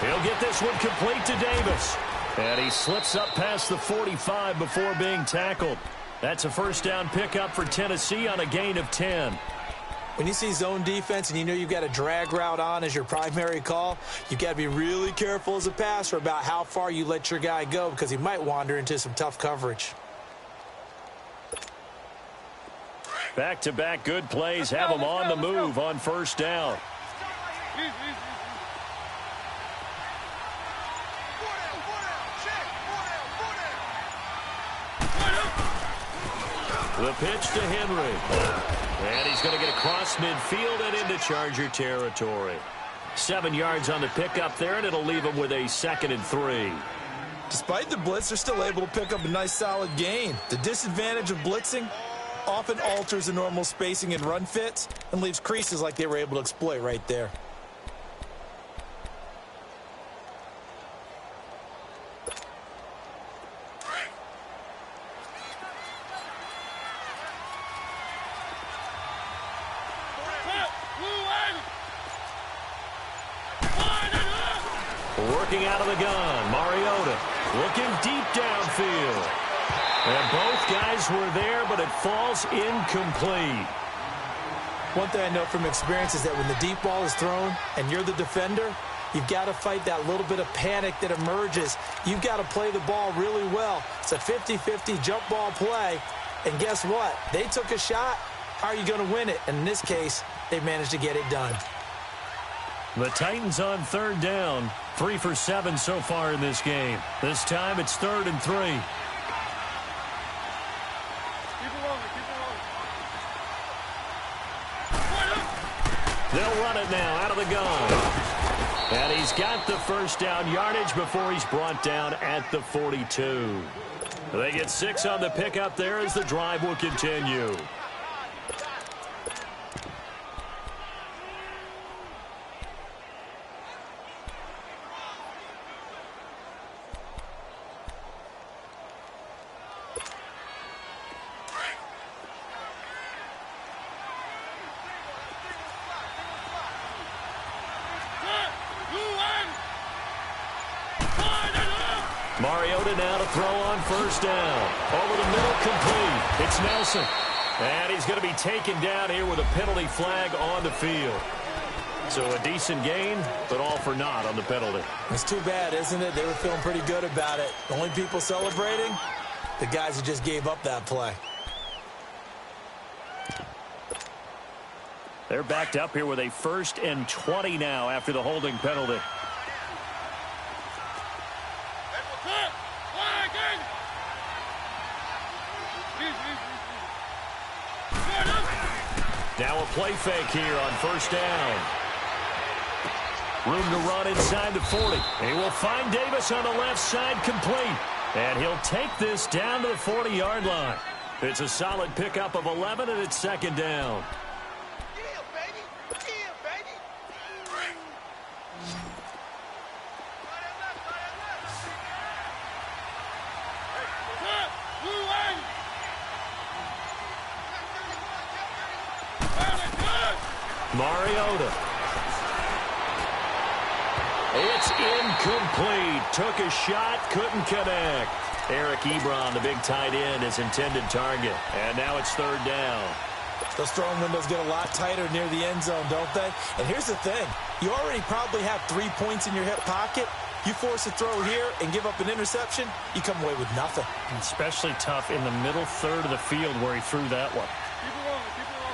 He'll get this one complete to Davis. And he slips up past the 45 before being tackled. That's a first down pickup for Tennessee on a gain of 10. When you see zone defense and you know you've got a drag route on as your primary call, you've got to be really careful as a passer about how far you let your guy go because he might wander into some tough coverage. Back-to-back good plays have him on the move on first down. The pitch to Henry. And he's going to get across midfield and into Charger territory. 7 yards on the pickup there, and it'll leave him with a 2nd and 3. Despite the blitz, they're still able to pick up a nice solid gain. The disadvantage of blitzing often alters the normal spacing and run fits and leaves creases like they were able to exploit right there. Working out of the gun, Mariota looking deep downfield. And both guys were there, but it falls incomplete. One thing I know from experience is that when the deep ball is thrown and you're the defender, you've got to fight that little bit of panic that emerges. You've got to play the ball really well. It's a 50-50 jump ball play. And guess what? They took a shot. How are you going to win it? And in this case, they managed to get it done. The Titans on 3rd down. 3 for 7 so far in this game. This time it's 3rd and 3. Keep it rolling. Keep it rolling. the gun. And he's got the first down yardage before he's brought down at the 42. They get 6 on the pickup there as the drive will continue. Mariota now to throw on first down. Over the middle, complete. It's Nelson. And he's going to be taken down here with a penalty flag on the field. So a decent gain, but all for naught on the penalty. It's too bad, isn't it? They were feeling pretty good about it. The only people celebrating, the guys who just gave up that play. They're backed up here with a 1st and 20 now after the holding penalty. Now a play fake here on first down. Room to run inside the 40. He will find Davis on the left side, complete. And he'll take this down to the 40-yard line. It's a solid pickup of 11, and it's 2nd down. Mariota. It's incomplete. Took a shot, couldn't connect. Eric Ebron, the big tight end, his intended target. And now it's 3rd down. Those throwing windows get a lot tighter near the end zone, don't they? And here's the thing. You already probably have 3 points in your hip pocket. You force a throw here and give up an interception, you come away with nothing. Especially tough in the middle third of the field where he threw that one. Keep it rolling, keep it rolling.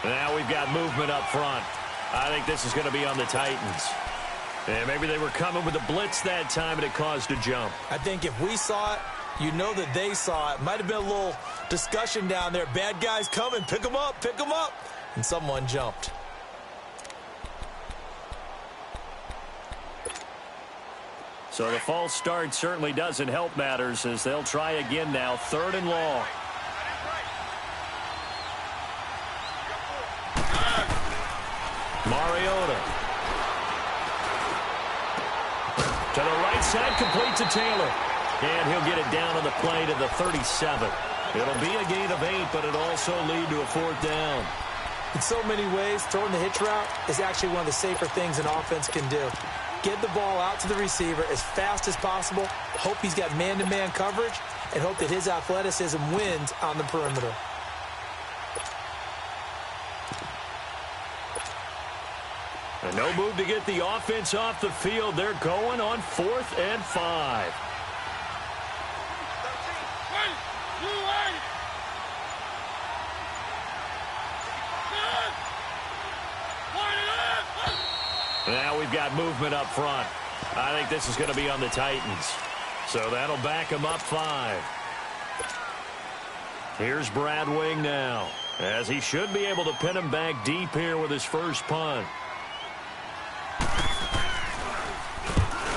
Now we've got movement up front. I think this is going to be on the Titans. And maybe they were coming with a blitz that time and it caused a jump. I think if we saw it, you know that they saw it. Might have been a little discussion down there. Bad guys coming. Pick them up. Pick them up. And someone jumped. So the false start certainly doesn't help matters as they'll try again now. 3rd and long. Mariota. To the right side, complete to Taylor. And he'll get it down on the play to the 37. It'll be a gain of 8, but it'll also lead to a 4th down. In so many ways, throwing the hitch route is actually one of the safer things an offense can do. Get the ball out to the receiver as fast as possible, hope he's got man-to-man coverage, and hope that his athleticism wins on the perimeter. And no move to get the offense off the field. They're going on 4th and 5. Now we've got movement up front. I think this is going to be on the Titans. So that'll back them up 5. Here's Brad Wing now, as he should be able to pin him back deep here with his first punt.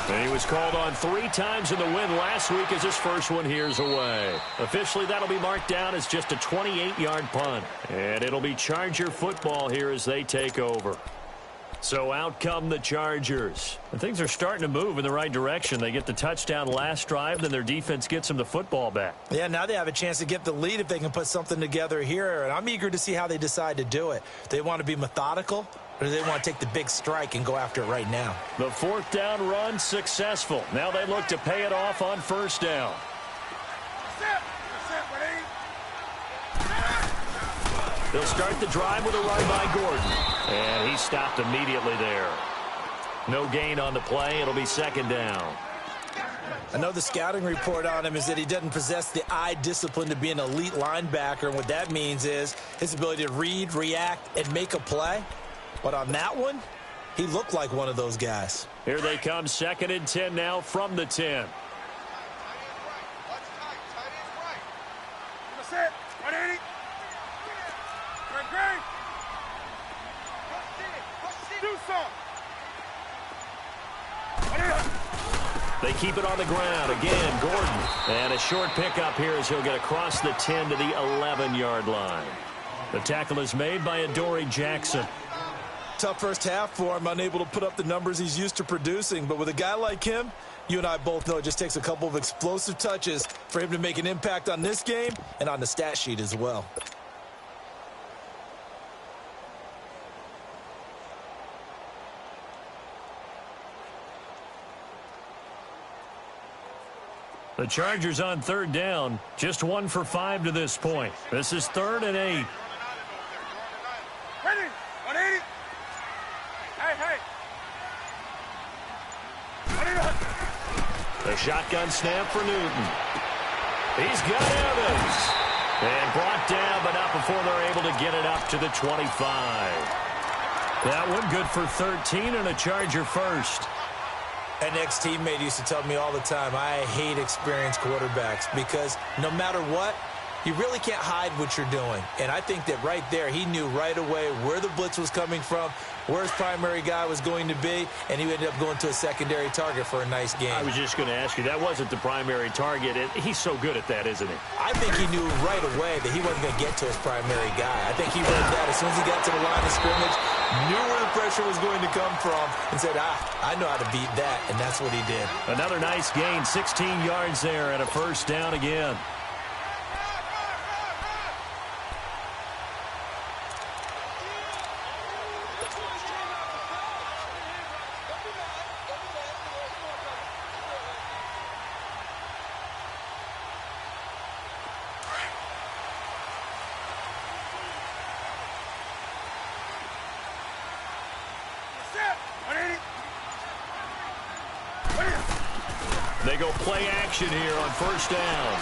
And he was called on 3 times in the win last week as his first one here's away. Officially, that'll be marked down as just a 28-yard punt. And it'll be Charger football here as they take over. So out come the Chargers. And things are starting to move in the right direction. They get the touchdown last drive, then their defense gets them the football back. Yeah, now they have a chance to get the lead if they can put something together here. And I'm eager to see how they decide to do it. They want to be methodical, or do they want to take the big strike and go after it right now? The 4th down run successful. Now they look to pay it off on first down. They'll start the drive with a run by Gordon. And he stopped immediately there. No gain on the play. It'll be 2nd down. I know the scouting report on him is that he doesn't possess the eye discipline to be an elite linebacker. And what that means is his ability to read, react, and make a play. But on that one, he looked like one of those guys. Here they come, 2nd and 10 now from the 10. They keep it on the ground. Again, Gordon. And a short pickup here as he'll get across the 10 to the 11-yard line. The tackle is made by Adoree Jackson. Tough first half for him, unable to put up the numbers he's used to producing. But with a guy like him, you and I both know it just takes a couple of explosive touches for him to make an impact on this game and on the stat sheet as well. The Chargers on third down, just 1 for 5 to this point. This is 3rd and 8. Ready? 180. Hey. 180. The shotgun snap for Newton. He's got Evans. And brought down, but not before they're able to get it up to the 25. That one good for 13 and a Charger first. An ex-teammate used to tell me all the time, I hate experienced quarterbacks because no matter what, you really can't hide what you're doing. And I think that right there, he knew right away where the blitz was coming from, where his primary guy was going to be, and he ended up going to a secondary target for a nice game. I was just going to ask you, that wasn't the primary target. He's so good at that, isn't he? I think he knew right away that he wasn't going to get to his primary guy. I think he read that as soon as he got to the line of scrimmage, knew where the pressure was going to come from, and said, I know how to beat that, and that's what he did. Another nice gain, 16 yards there, and a first down again. They go play action here on first down.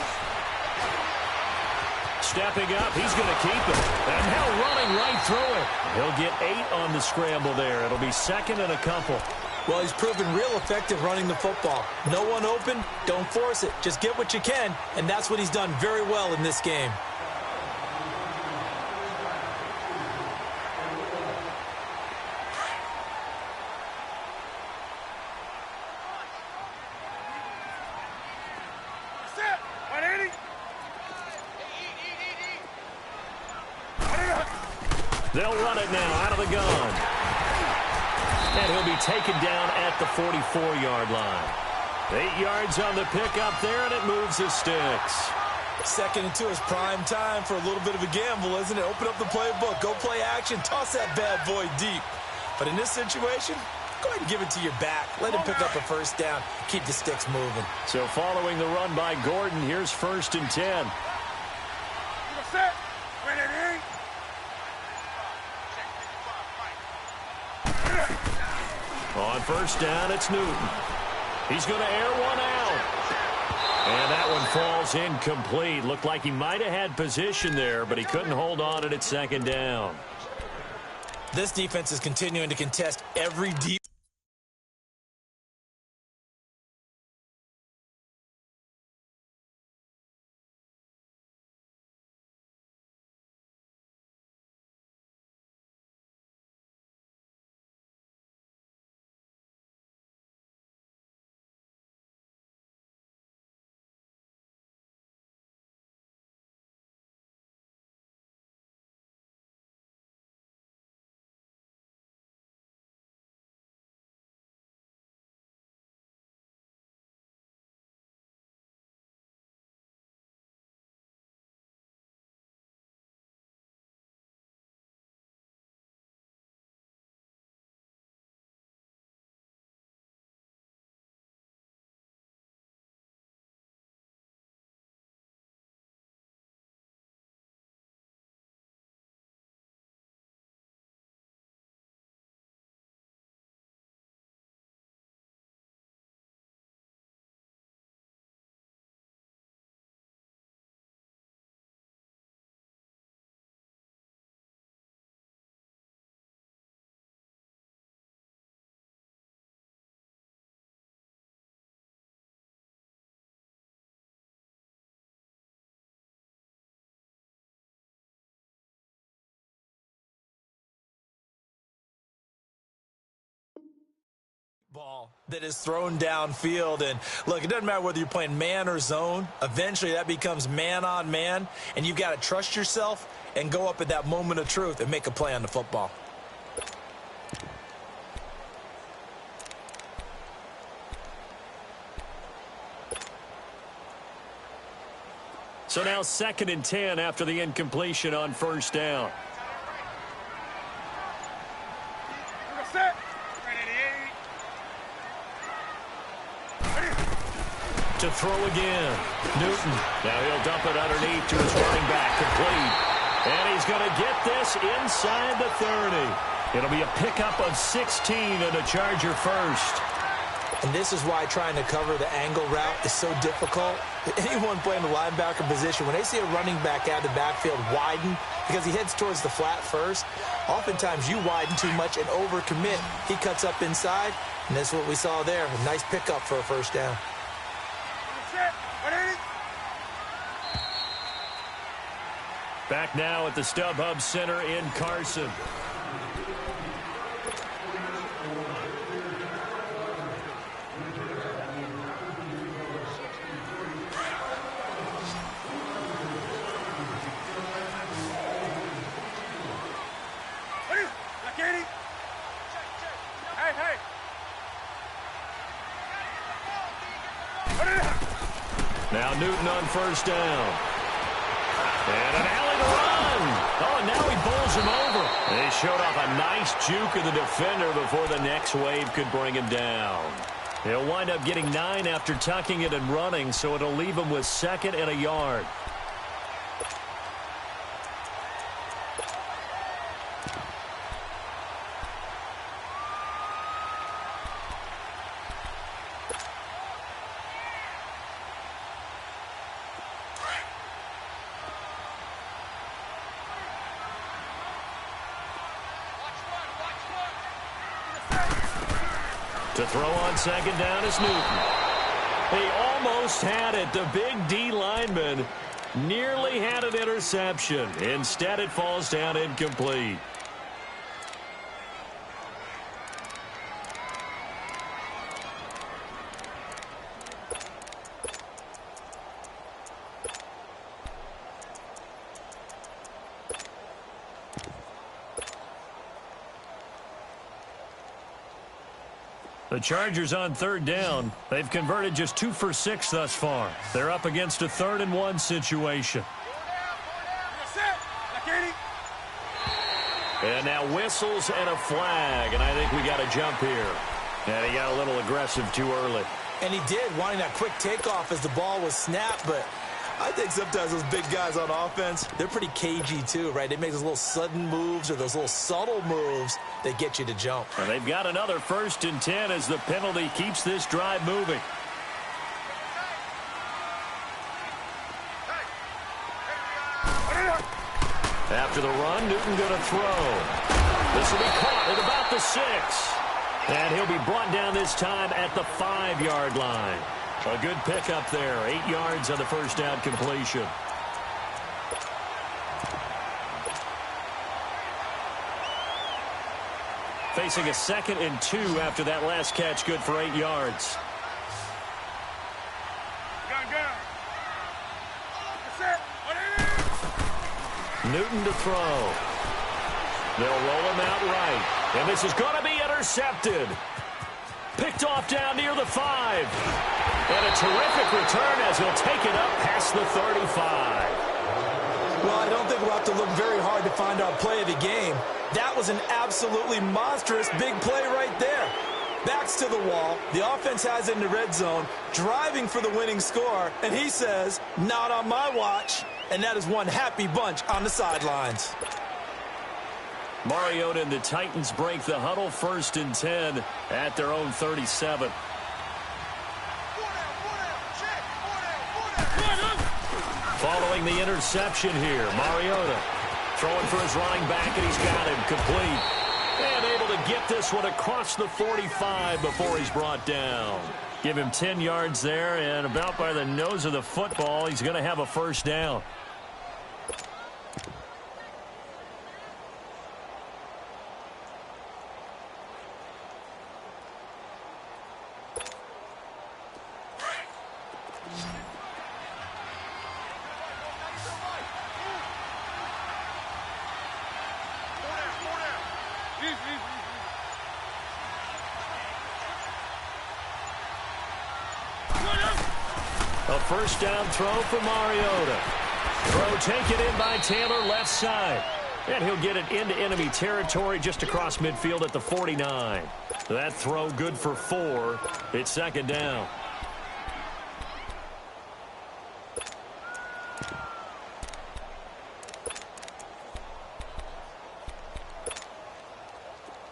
Stepping up, he's going to keep it. And now running right through it. He'll get 8 on the scramble there. It'll be 2nd and a couple. Well, he's proven real effective running the football. No one open, don't force it. Just get what you can, and that's what he's done very well in this game. They'll run it now out of the gun. And he'll be taken down at the 44-yard line. 8 yards on the pickup there, and it moves his sticks. 2nd and 2 is prime time for a little bit of a gamble, isn't it? Open up the playbook, go play action, toss that bad boy deep. But in this situation, go ahead and give it to your back. Let him pick up a first down, keep the sticks moving. So following the run by Gordon, here's 1st and 10. On first down, it's Newton. He's going to air one out. And that one falls incomplete. Looked like he might have had position there, but he couldn't hold on at 2nd down. This defense is continuing to contest every deep Ball that is thrown downfield. And look, it doesn't matter whether you're playing man or zone. Eventually that becomes man on man, and you've got to trust yourself and go up at that moment of truth and make a play on the football. So now 2nd and 10 after the incompletion on first down. To throw again. Newton. Now he'll dump it underneath to his running back. Complete. And he's going to get this inside the 30. It'll be a pickup of 16 and a Charger first. And this is why trying to cover the angle route is so difficult. Anyone playing the linebacker position, when they see a running back out of the backfield widen because he heads towards the flat first, oftentimes you widen too much and overcommit. He cuts up inside, and that's what we saw there. A nice pickup for a first down. Back now at the StubHub Center in Carson. Now Newton on first down. And an alley to run. Oh, and now he bowls him over. They showed off a nice juke of the defender before the next wave could bring him down. He'll wind up getting 9 after tucking it and running, so it'll leave him with 2nd and a yard. To throw on 2nd down is Newton. He almost had it. The big D lineman nearly had an interception. Instead, it falls down incomplete. The Chargers on 3rd down. They've converted just 2 for 6 thus far. They're up against a 3rd and 1 situation. And now whistles and a flag, and I think we got a jump here. And he got a little aggressive too early. And he did, wanting that quick takeoff as the ball was snapped, but I think sometimes those big guys on offense, they're pretty cagey too, right? They make those little sudden moves or those little subtle moves that get you to jump. And they've got another 1st and 10 as the penalty keeps this drive moving. After the run, Newton going to throw. This will be caught at about the 6. And he'll be brought down this time at the 5-yard line. A good pickup there. 8 yards on the first down completion. Facing a 2nd and 2 after that last catch. Good for 8 yards. Newton to throw. They'll roll him out right. And this is going to be intercepted. Picked off down near the 5. And a terrific return as he'll take it up past the 35. Well, I don't think we'll have to look very hard to find our play of the game. That was an absolutely monstrous big play right there. Backs to the wall. The offense has it in the red zone, driving for the winning score. And he says, not on my watch. And that is one happy bunch on the sidelines. Mariota and the Titans break the huddle. 1st and 10 at their own 37. Following the interception here, Mariota throwing for his running back, and he's got him complete. And able to get this one across the 45 before he's brought down. Give him 10 yards there, and about by the nose of the football, he's going to have a first down. first down throw for Mariota. Throw taken in by Taylor left side. And he'll get it into enemy territory just across midfield at the 49. That throw good for 4. It's second down.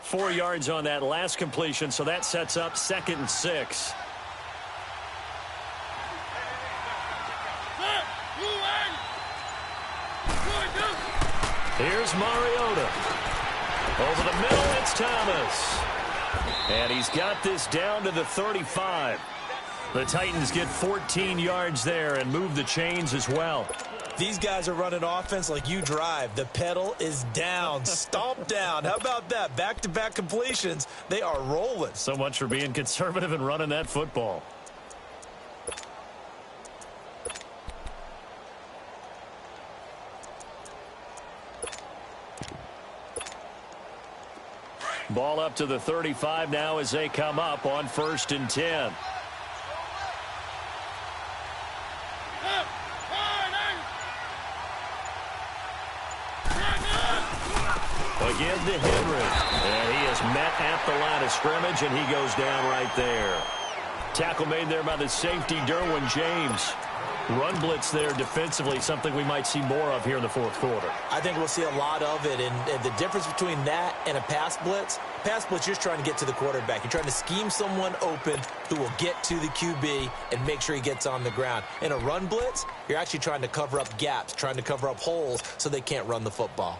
Four yards on that last completion, so that sets up 2nd and 6. Here's Mariota. Over the middle, it's Thomas. And he's got this down to the 35. The Titans get 14 yards there and move the chains as well. These guys are running offense like you drive. The pedal is down, stomp down. How about that? Back-to-back completions. They are rolling. So much for being conservative and running that football. Ball up to the 35 now as they come up on 1st and 10. Again to Henry. And he is met at the line of scrimmage, and he goes down right there. Tackle made there by the safety, Derwin James. Run blitz there defensively, something we might see more of here in the 4th quarter. I think we'll see a lot of it, and the difference between that and a pass blitz, you're just trying to get to the quarterback. You're trying to scheme someone open who will get to the QB and make sure he gets on the ground. In a run blitz, you're actually trying to cover up gaps, trying to cover up holes so they can't run the football.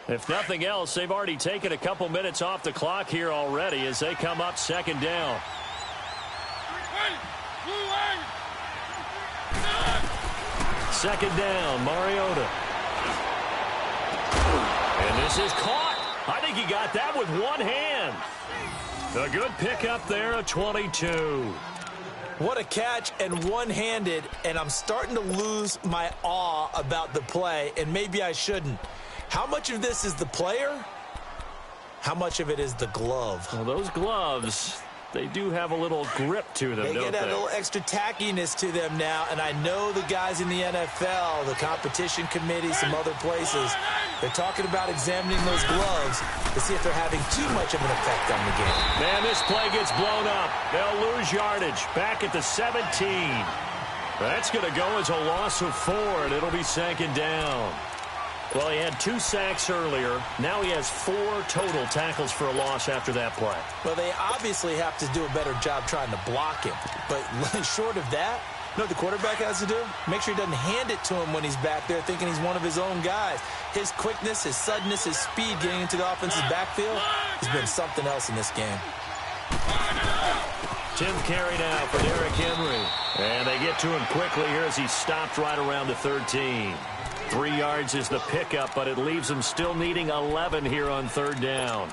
If nothing else, they've already taken a couple minutes off the clock here already as they come up 2nd down. Second down, Mariota. And this is caught. I think he got that with one hand. A good pickup there, a 22. What a catch, and one-handed, and I'm starting to lose my awe about the play, and maybe I shouldn't. How much of this is the player? How much of it is the glove? Well, those gloves, they do have a little grip to them, They don't get a they? little extra tackiness to them now, and I know the guys in the NFL, the competition committee, some other places, they're talking about examining those gloves to see if they're having too much of an effect on the game. Man, this play gets blown up. They'll lose yardage back at the 17. That's going to go as a loss of 4, and it'll be 2nd down. Well, he had 2 sacks earlier. Now he has 4 total tackles for a loss after that play. Well, they obviously have to do a better job trying to block him. But short of that, you know what the quarterback has to do? Make sure he doesn't hand it to him when he's back there thinking he's one of his own guys. His quickness, his suddenness, his speed getting into the offense's backfield has been something else in this game. 10th carry now for Derrick Henry. And they get to him quickly here as he stopped right around the 13. 3 yards is the pickup, but it leaves them still needing 11 here on 3rd down.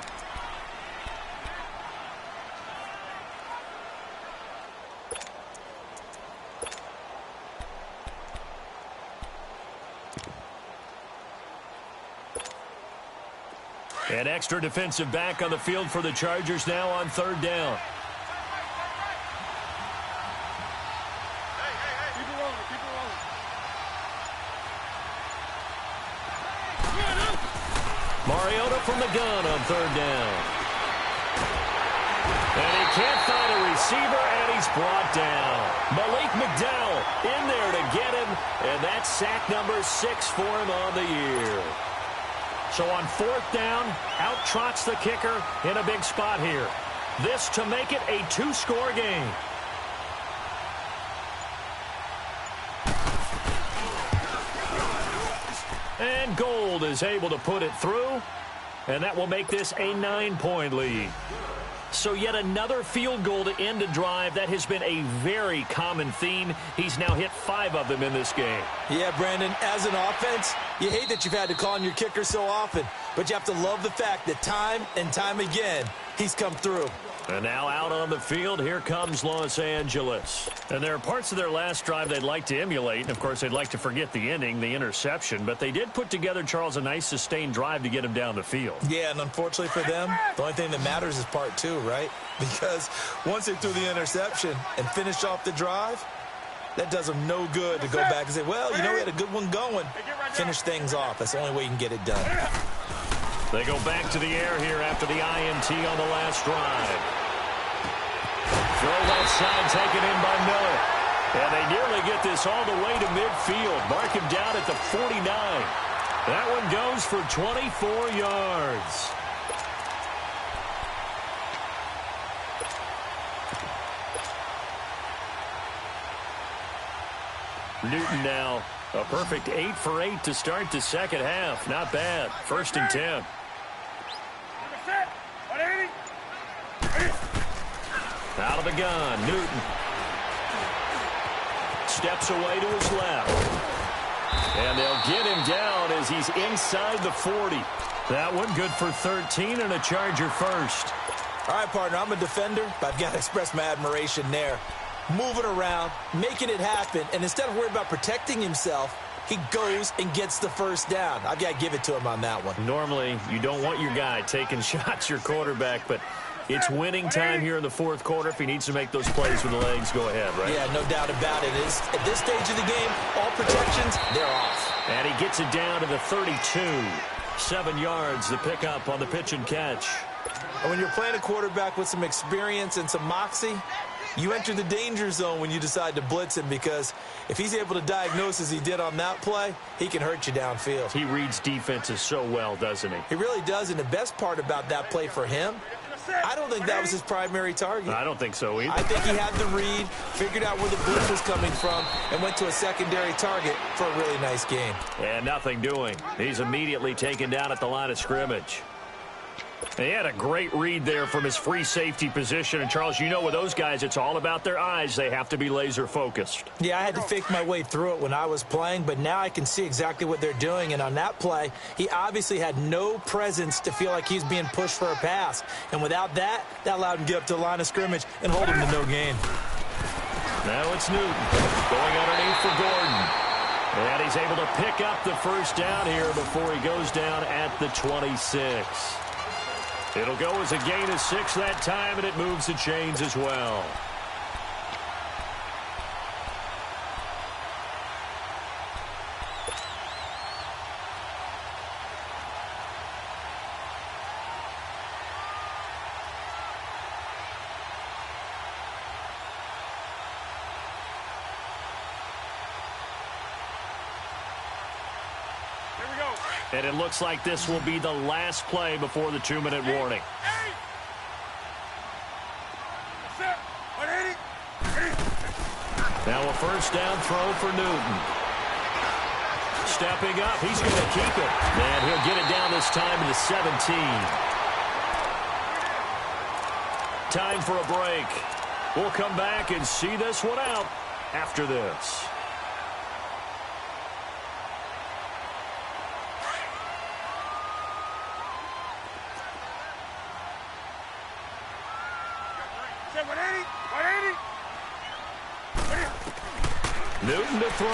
An extra defensive back on the field for the Chargers now on 3rd down. Mariota from the gun on 3rd down. And he can't find a receiver, and he's brought down. Malik McDowell in there to get him, and that's sack number 6 for him on the year. So on 4th down, out trots the kicker in a big spot here. This to make it a 2-score game. And Gold is able to put it through, and that will make this a 9-point lead. So yet another field goal to end a drive. That has been a very common theme. He's now hit 5 of them in this game. Yeah, Brandon, as an offense, you hate that you've had to call on your kicker so often, but you have to love the fact that time and time again, he's come through. And now out on the field, here comes Los Angeles. And there are parts of their last drive they'd like to emulate. And, of course, they'd like to forget the ending, the interception. But they did put together, Charles, a nice sustained drive to get him down the field. Yeah, and unfortunately for them, the only thing that matters is part two, right? Because once they threw the interception and finished off the drive, that does them no good to go back and say, well, you know, we had a good one going. Finish things off. That's the only way you can get it done. They go back to the air here after the INT on the last drive. Throw left side taken in by Miller. And they nearly get this all the way to midfield. Mark him down at the 49. That one goes for 24 yards. Newton now a perfect 8 for 8 to start the second half. Not bad. 1st and 10. Out of the gun, Newton. Steps away to his left. And they'll get him down as he's inside the 40. That one good for 13 and a Charger first. All right, partner, I'm a defender, but I've got to express my admiration there. Moving around, making it happen, and instead of worrying about protecting himself, he goes and gets the first down. I've got to give it to him on that one. Normally, you don't want your guy taking shots, your quarterback, but it's winning time here in the fourth quarter. If he needs to make those plays with the legs, go ahead, right? Yeah, no doubt about it. At this stage of the game, all protections, they're off. And he gets it down to the 32. 7 yards, the pickup on the pitch and catch. And when you're playing a quarterback with some experience and some moxie, you enter the danger zone when you decide to blitz him, because if he's able to diagnose as he did on that play, he can hurt you downfield. He reads defenses so well, doesn't he? He really does, and the best part about that play for him, I don't think that was his primary target. I don't think so either. I think he had the read, figured out where the blitz was coming from, and went to a secondary target for a really nice game. And nothing doing. He's immediately taken down at the line of scrimmage. And he had a great read there from his free safety position. And, Charles, you know with those guys, it's all about their eyes. They have to be laser focused. Yeah, I had to fake my way through it when I was playing, but now I can see exactly what they're doing. And on that play, he obviously had no presence to feel like he's being pushed for a pass. And without that, that allowed him to get up to the line of scrimmage and hold him to no gain. Now it's Newton going underneath for Gordon. And he's able to pick up the first down here before he goes down at the 26. It'll go as a gain of 6 that time, and it moves the chains as well. And it looks like this will be the last play before the 2-minute warning. Now a first down throw for Newton. Stepping up, he's going to keep it. And he'll get it down this time to the 17. Time for a break. We'll come back and see this one out after this. Newton to throw.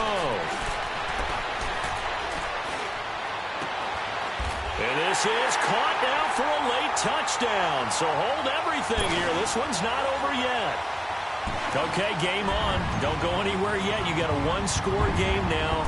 And this is caught now for a late touchdown. So hold everything here. This one's not over yet. Okay, game on. Don't go anywhere yet. You got a one-score game now.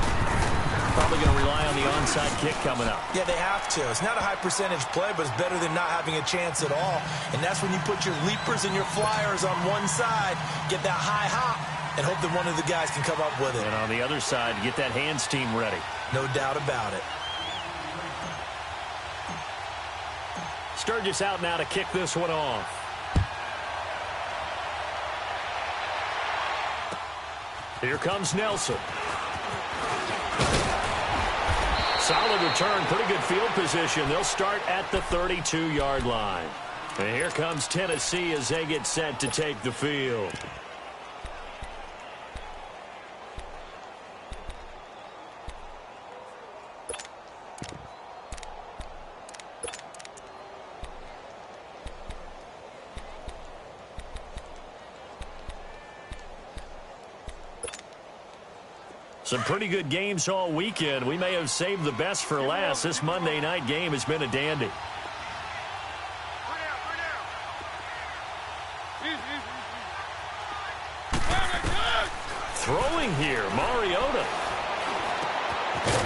Probably going to rely on the onside kick coming up. Yeah, they have to. It's not a high-percentage play, but it's better than not having a chance at all. And that's when you put your leapers and your flyers on one side, get that high hop, and hope that one of the guys can come up with it. And on the other side, get that hands team ready. No doubt about it. Sturgis out now to kick this one off. Here comes Nelson. Solid return, pretty good field position. They'll start at the 32-yard line. And here comes Tennessee as they get set to take the field. Some pretty good games all weekend. We may have saved the best for last. This Monday night game has been a dandy. Throwing here, Mariota.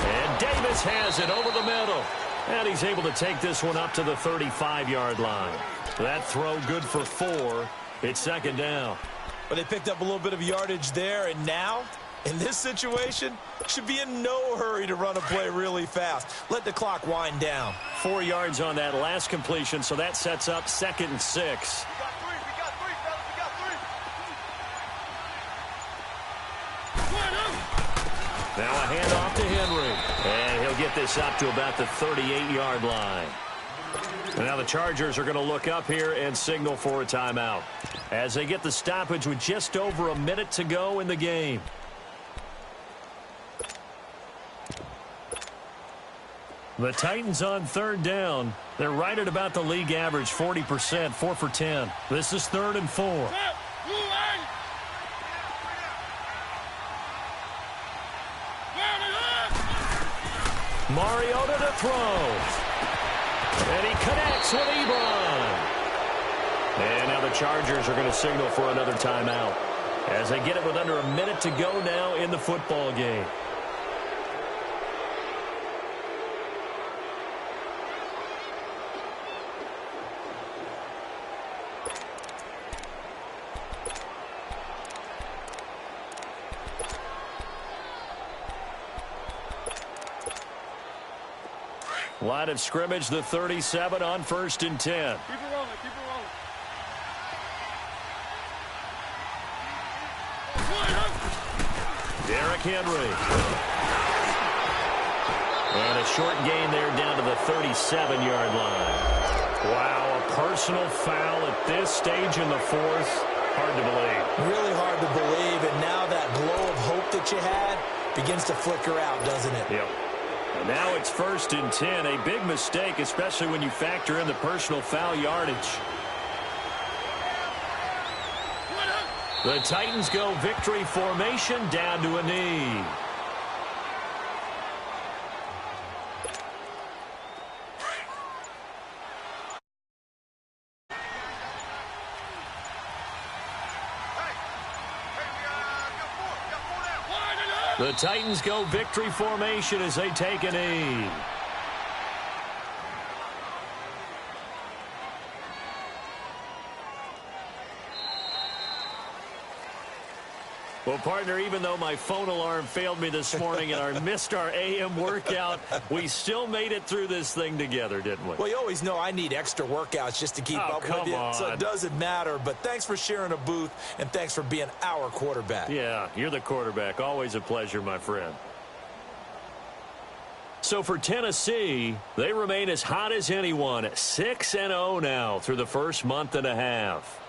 And Davis has it over the middle. And he's able to take this one up to the 35-yard line. That throw good for 4. It's second down. But they picked up a little bit of yardage there, and now, in this situation, should be in no hurry to run a play really fast. Let the clock wind down. 4 yards on that last completion, so that sets up 2nd and 6. Now a handoff to Henry. And he'll get this up to about the 38-yard line. And now the Chargers are going to look up here and signal for a timeout as they get the stoppage with just over a minute to go in the game. The Titans on 3rd down. They're right at about the league average, 40%, 4 for 10. This is 3rd and 4. Mariota to throw. And he connects with Ebron. And now the Chargers are going to signal for another timeout as they get it with under a minute to go now in the football game. Line of scrimmage, the 37 on 1st and 10. Keep it rolling, keep it rolling. Derrick Henry. And a short gain there down to the 37-yard line. Wow, a personal foul at this stage in the 4th. Hard to believe. Really hard to believe, and now that glow of hope that you had begins to flicker out, doesn't it? Yep. And now it's 1st and 10. A big mistake, especially when you factor in the personal foul yardage. The Titans go victory formation down to a knee. The Titans go victory formation as they take a knee. Well, partner, even though my phone alarm failed me this morning and I missed our AM workout, we still made it through this thing together, didn't we? Well, you always know I need extra workouts just to keep up with you, so it doesn't matter. But thanks for sharing a booth, and thanks for being our quarterback. Yeah, you're the quarterback. Always a pleasure, my friend. So for Tennessee, they remain as hot as anyone, 6-0 now through the first month and a half.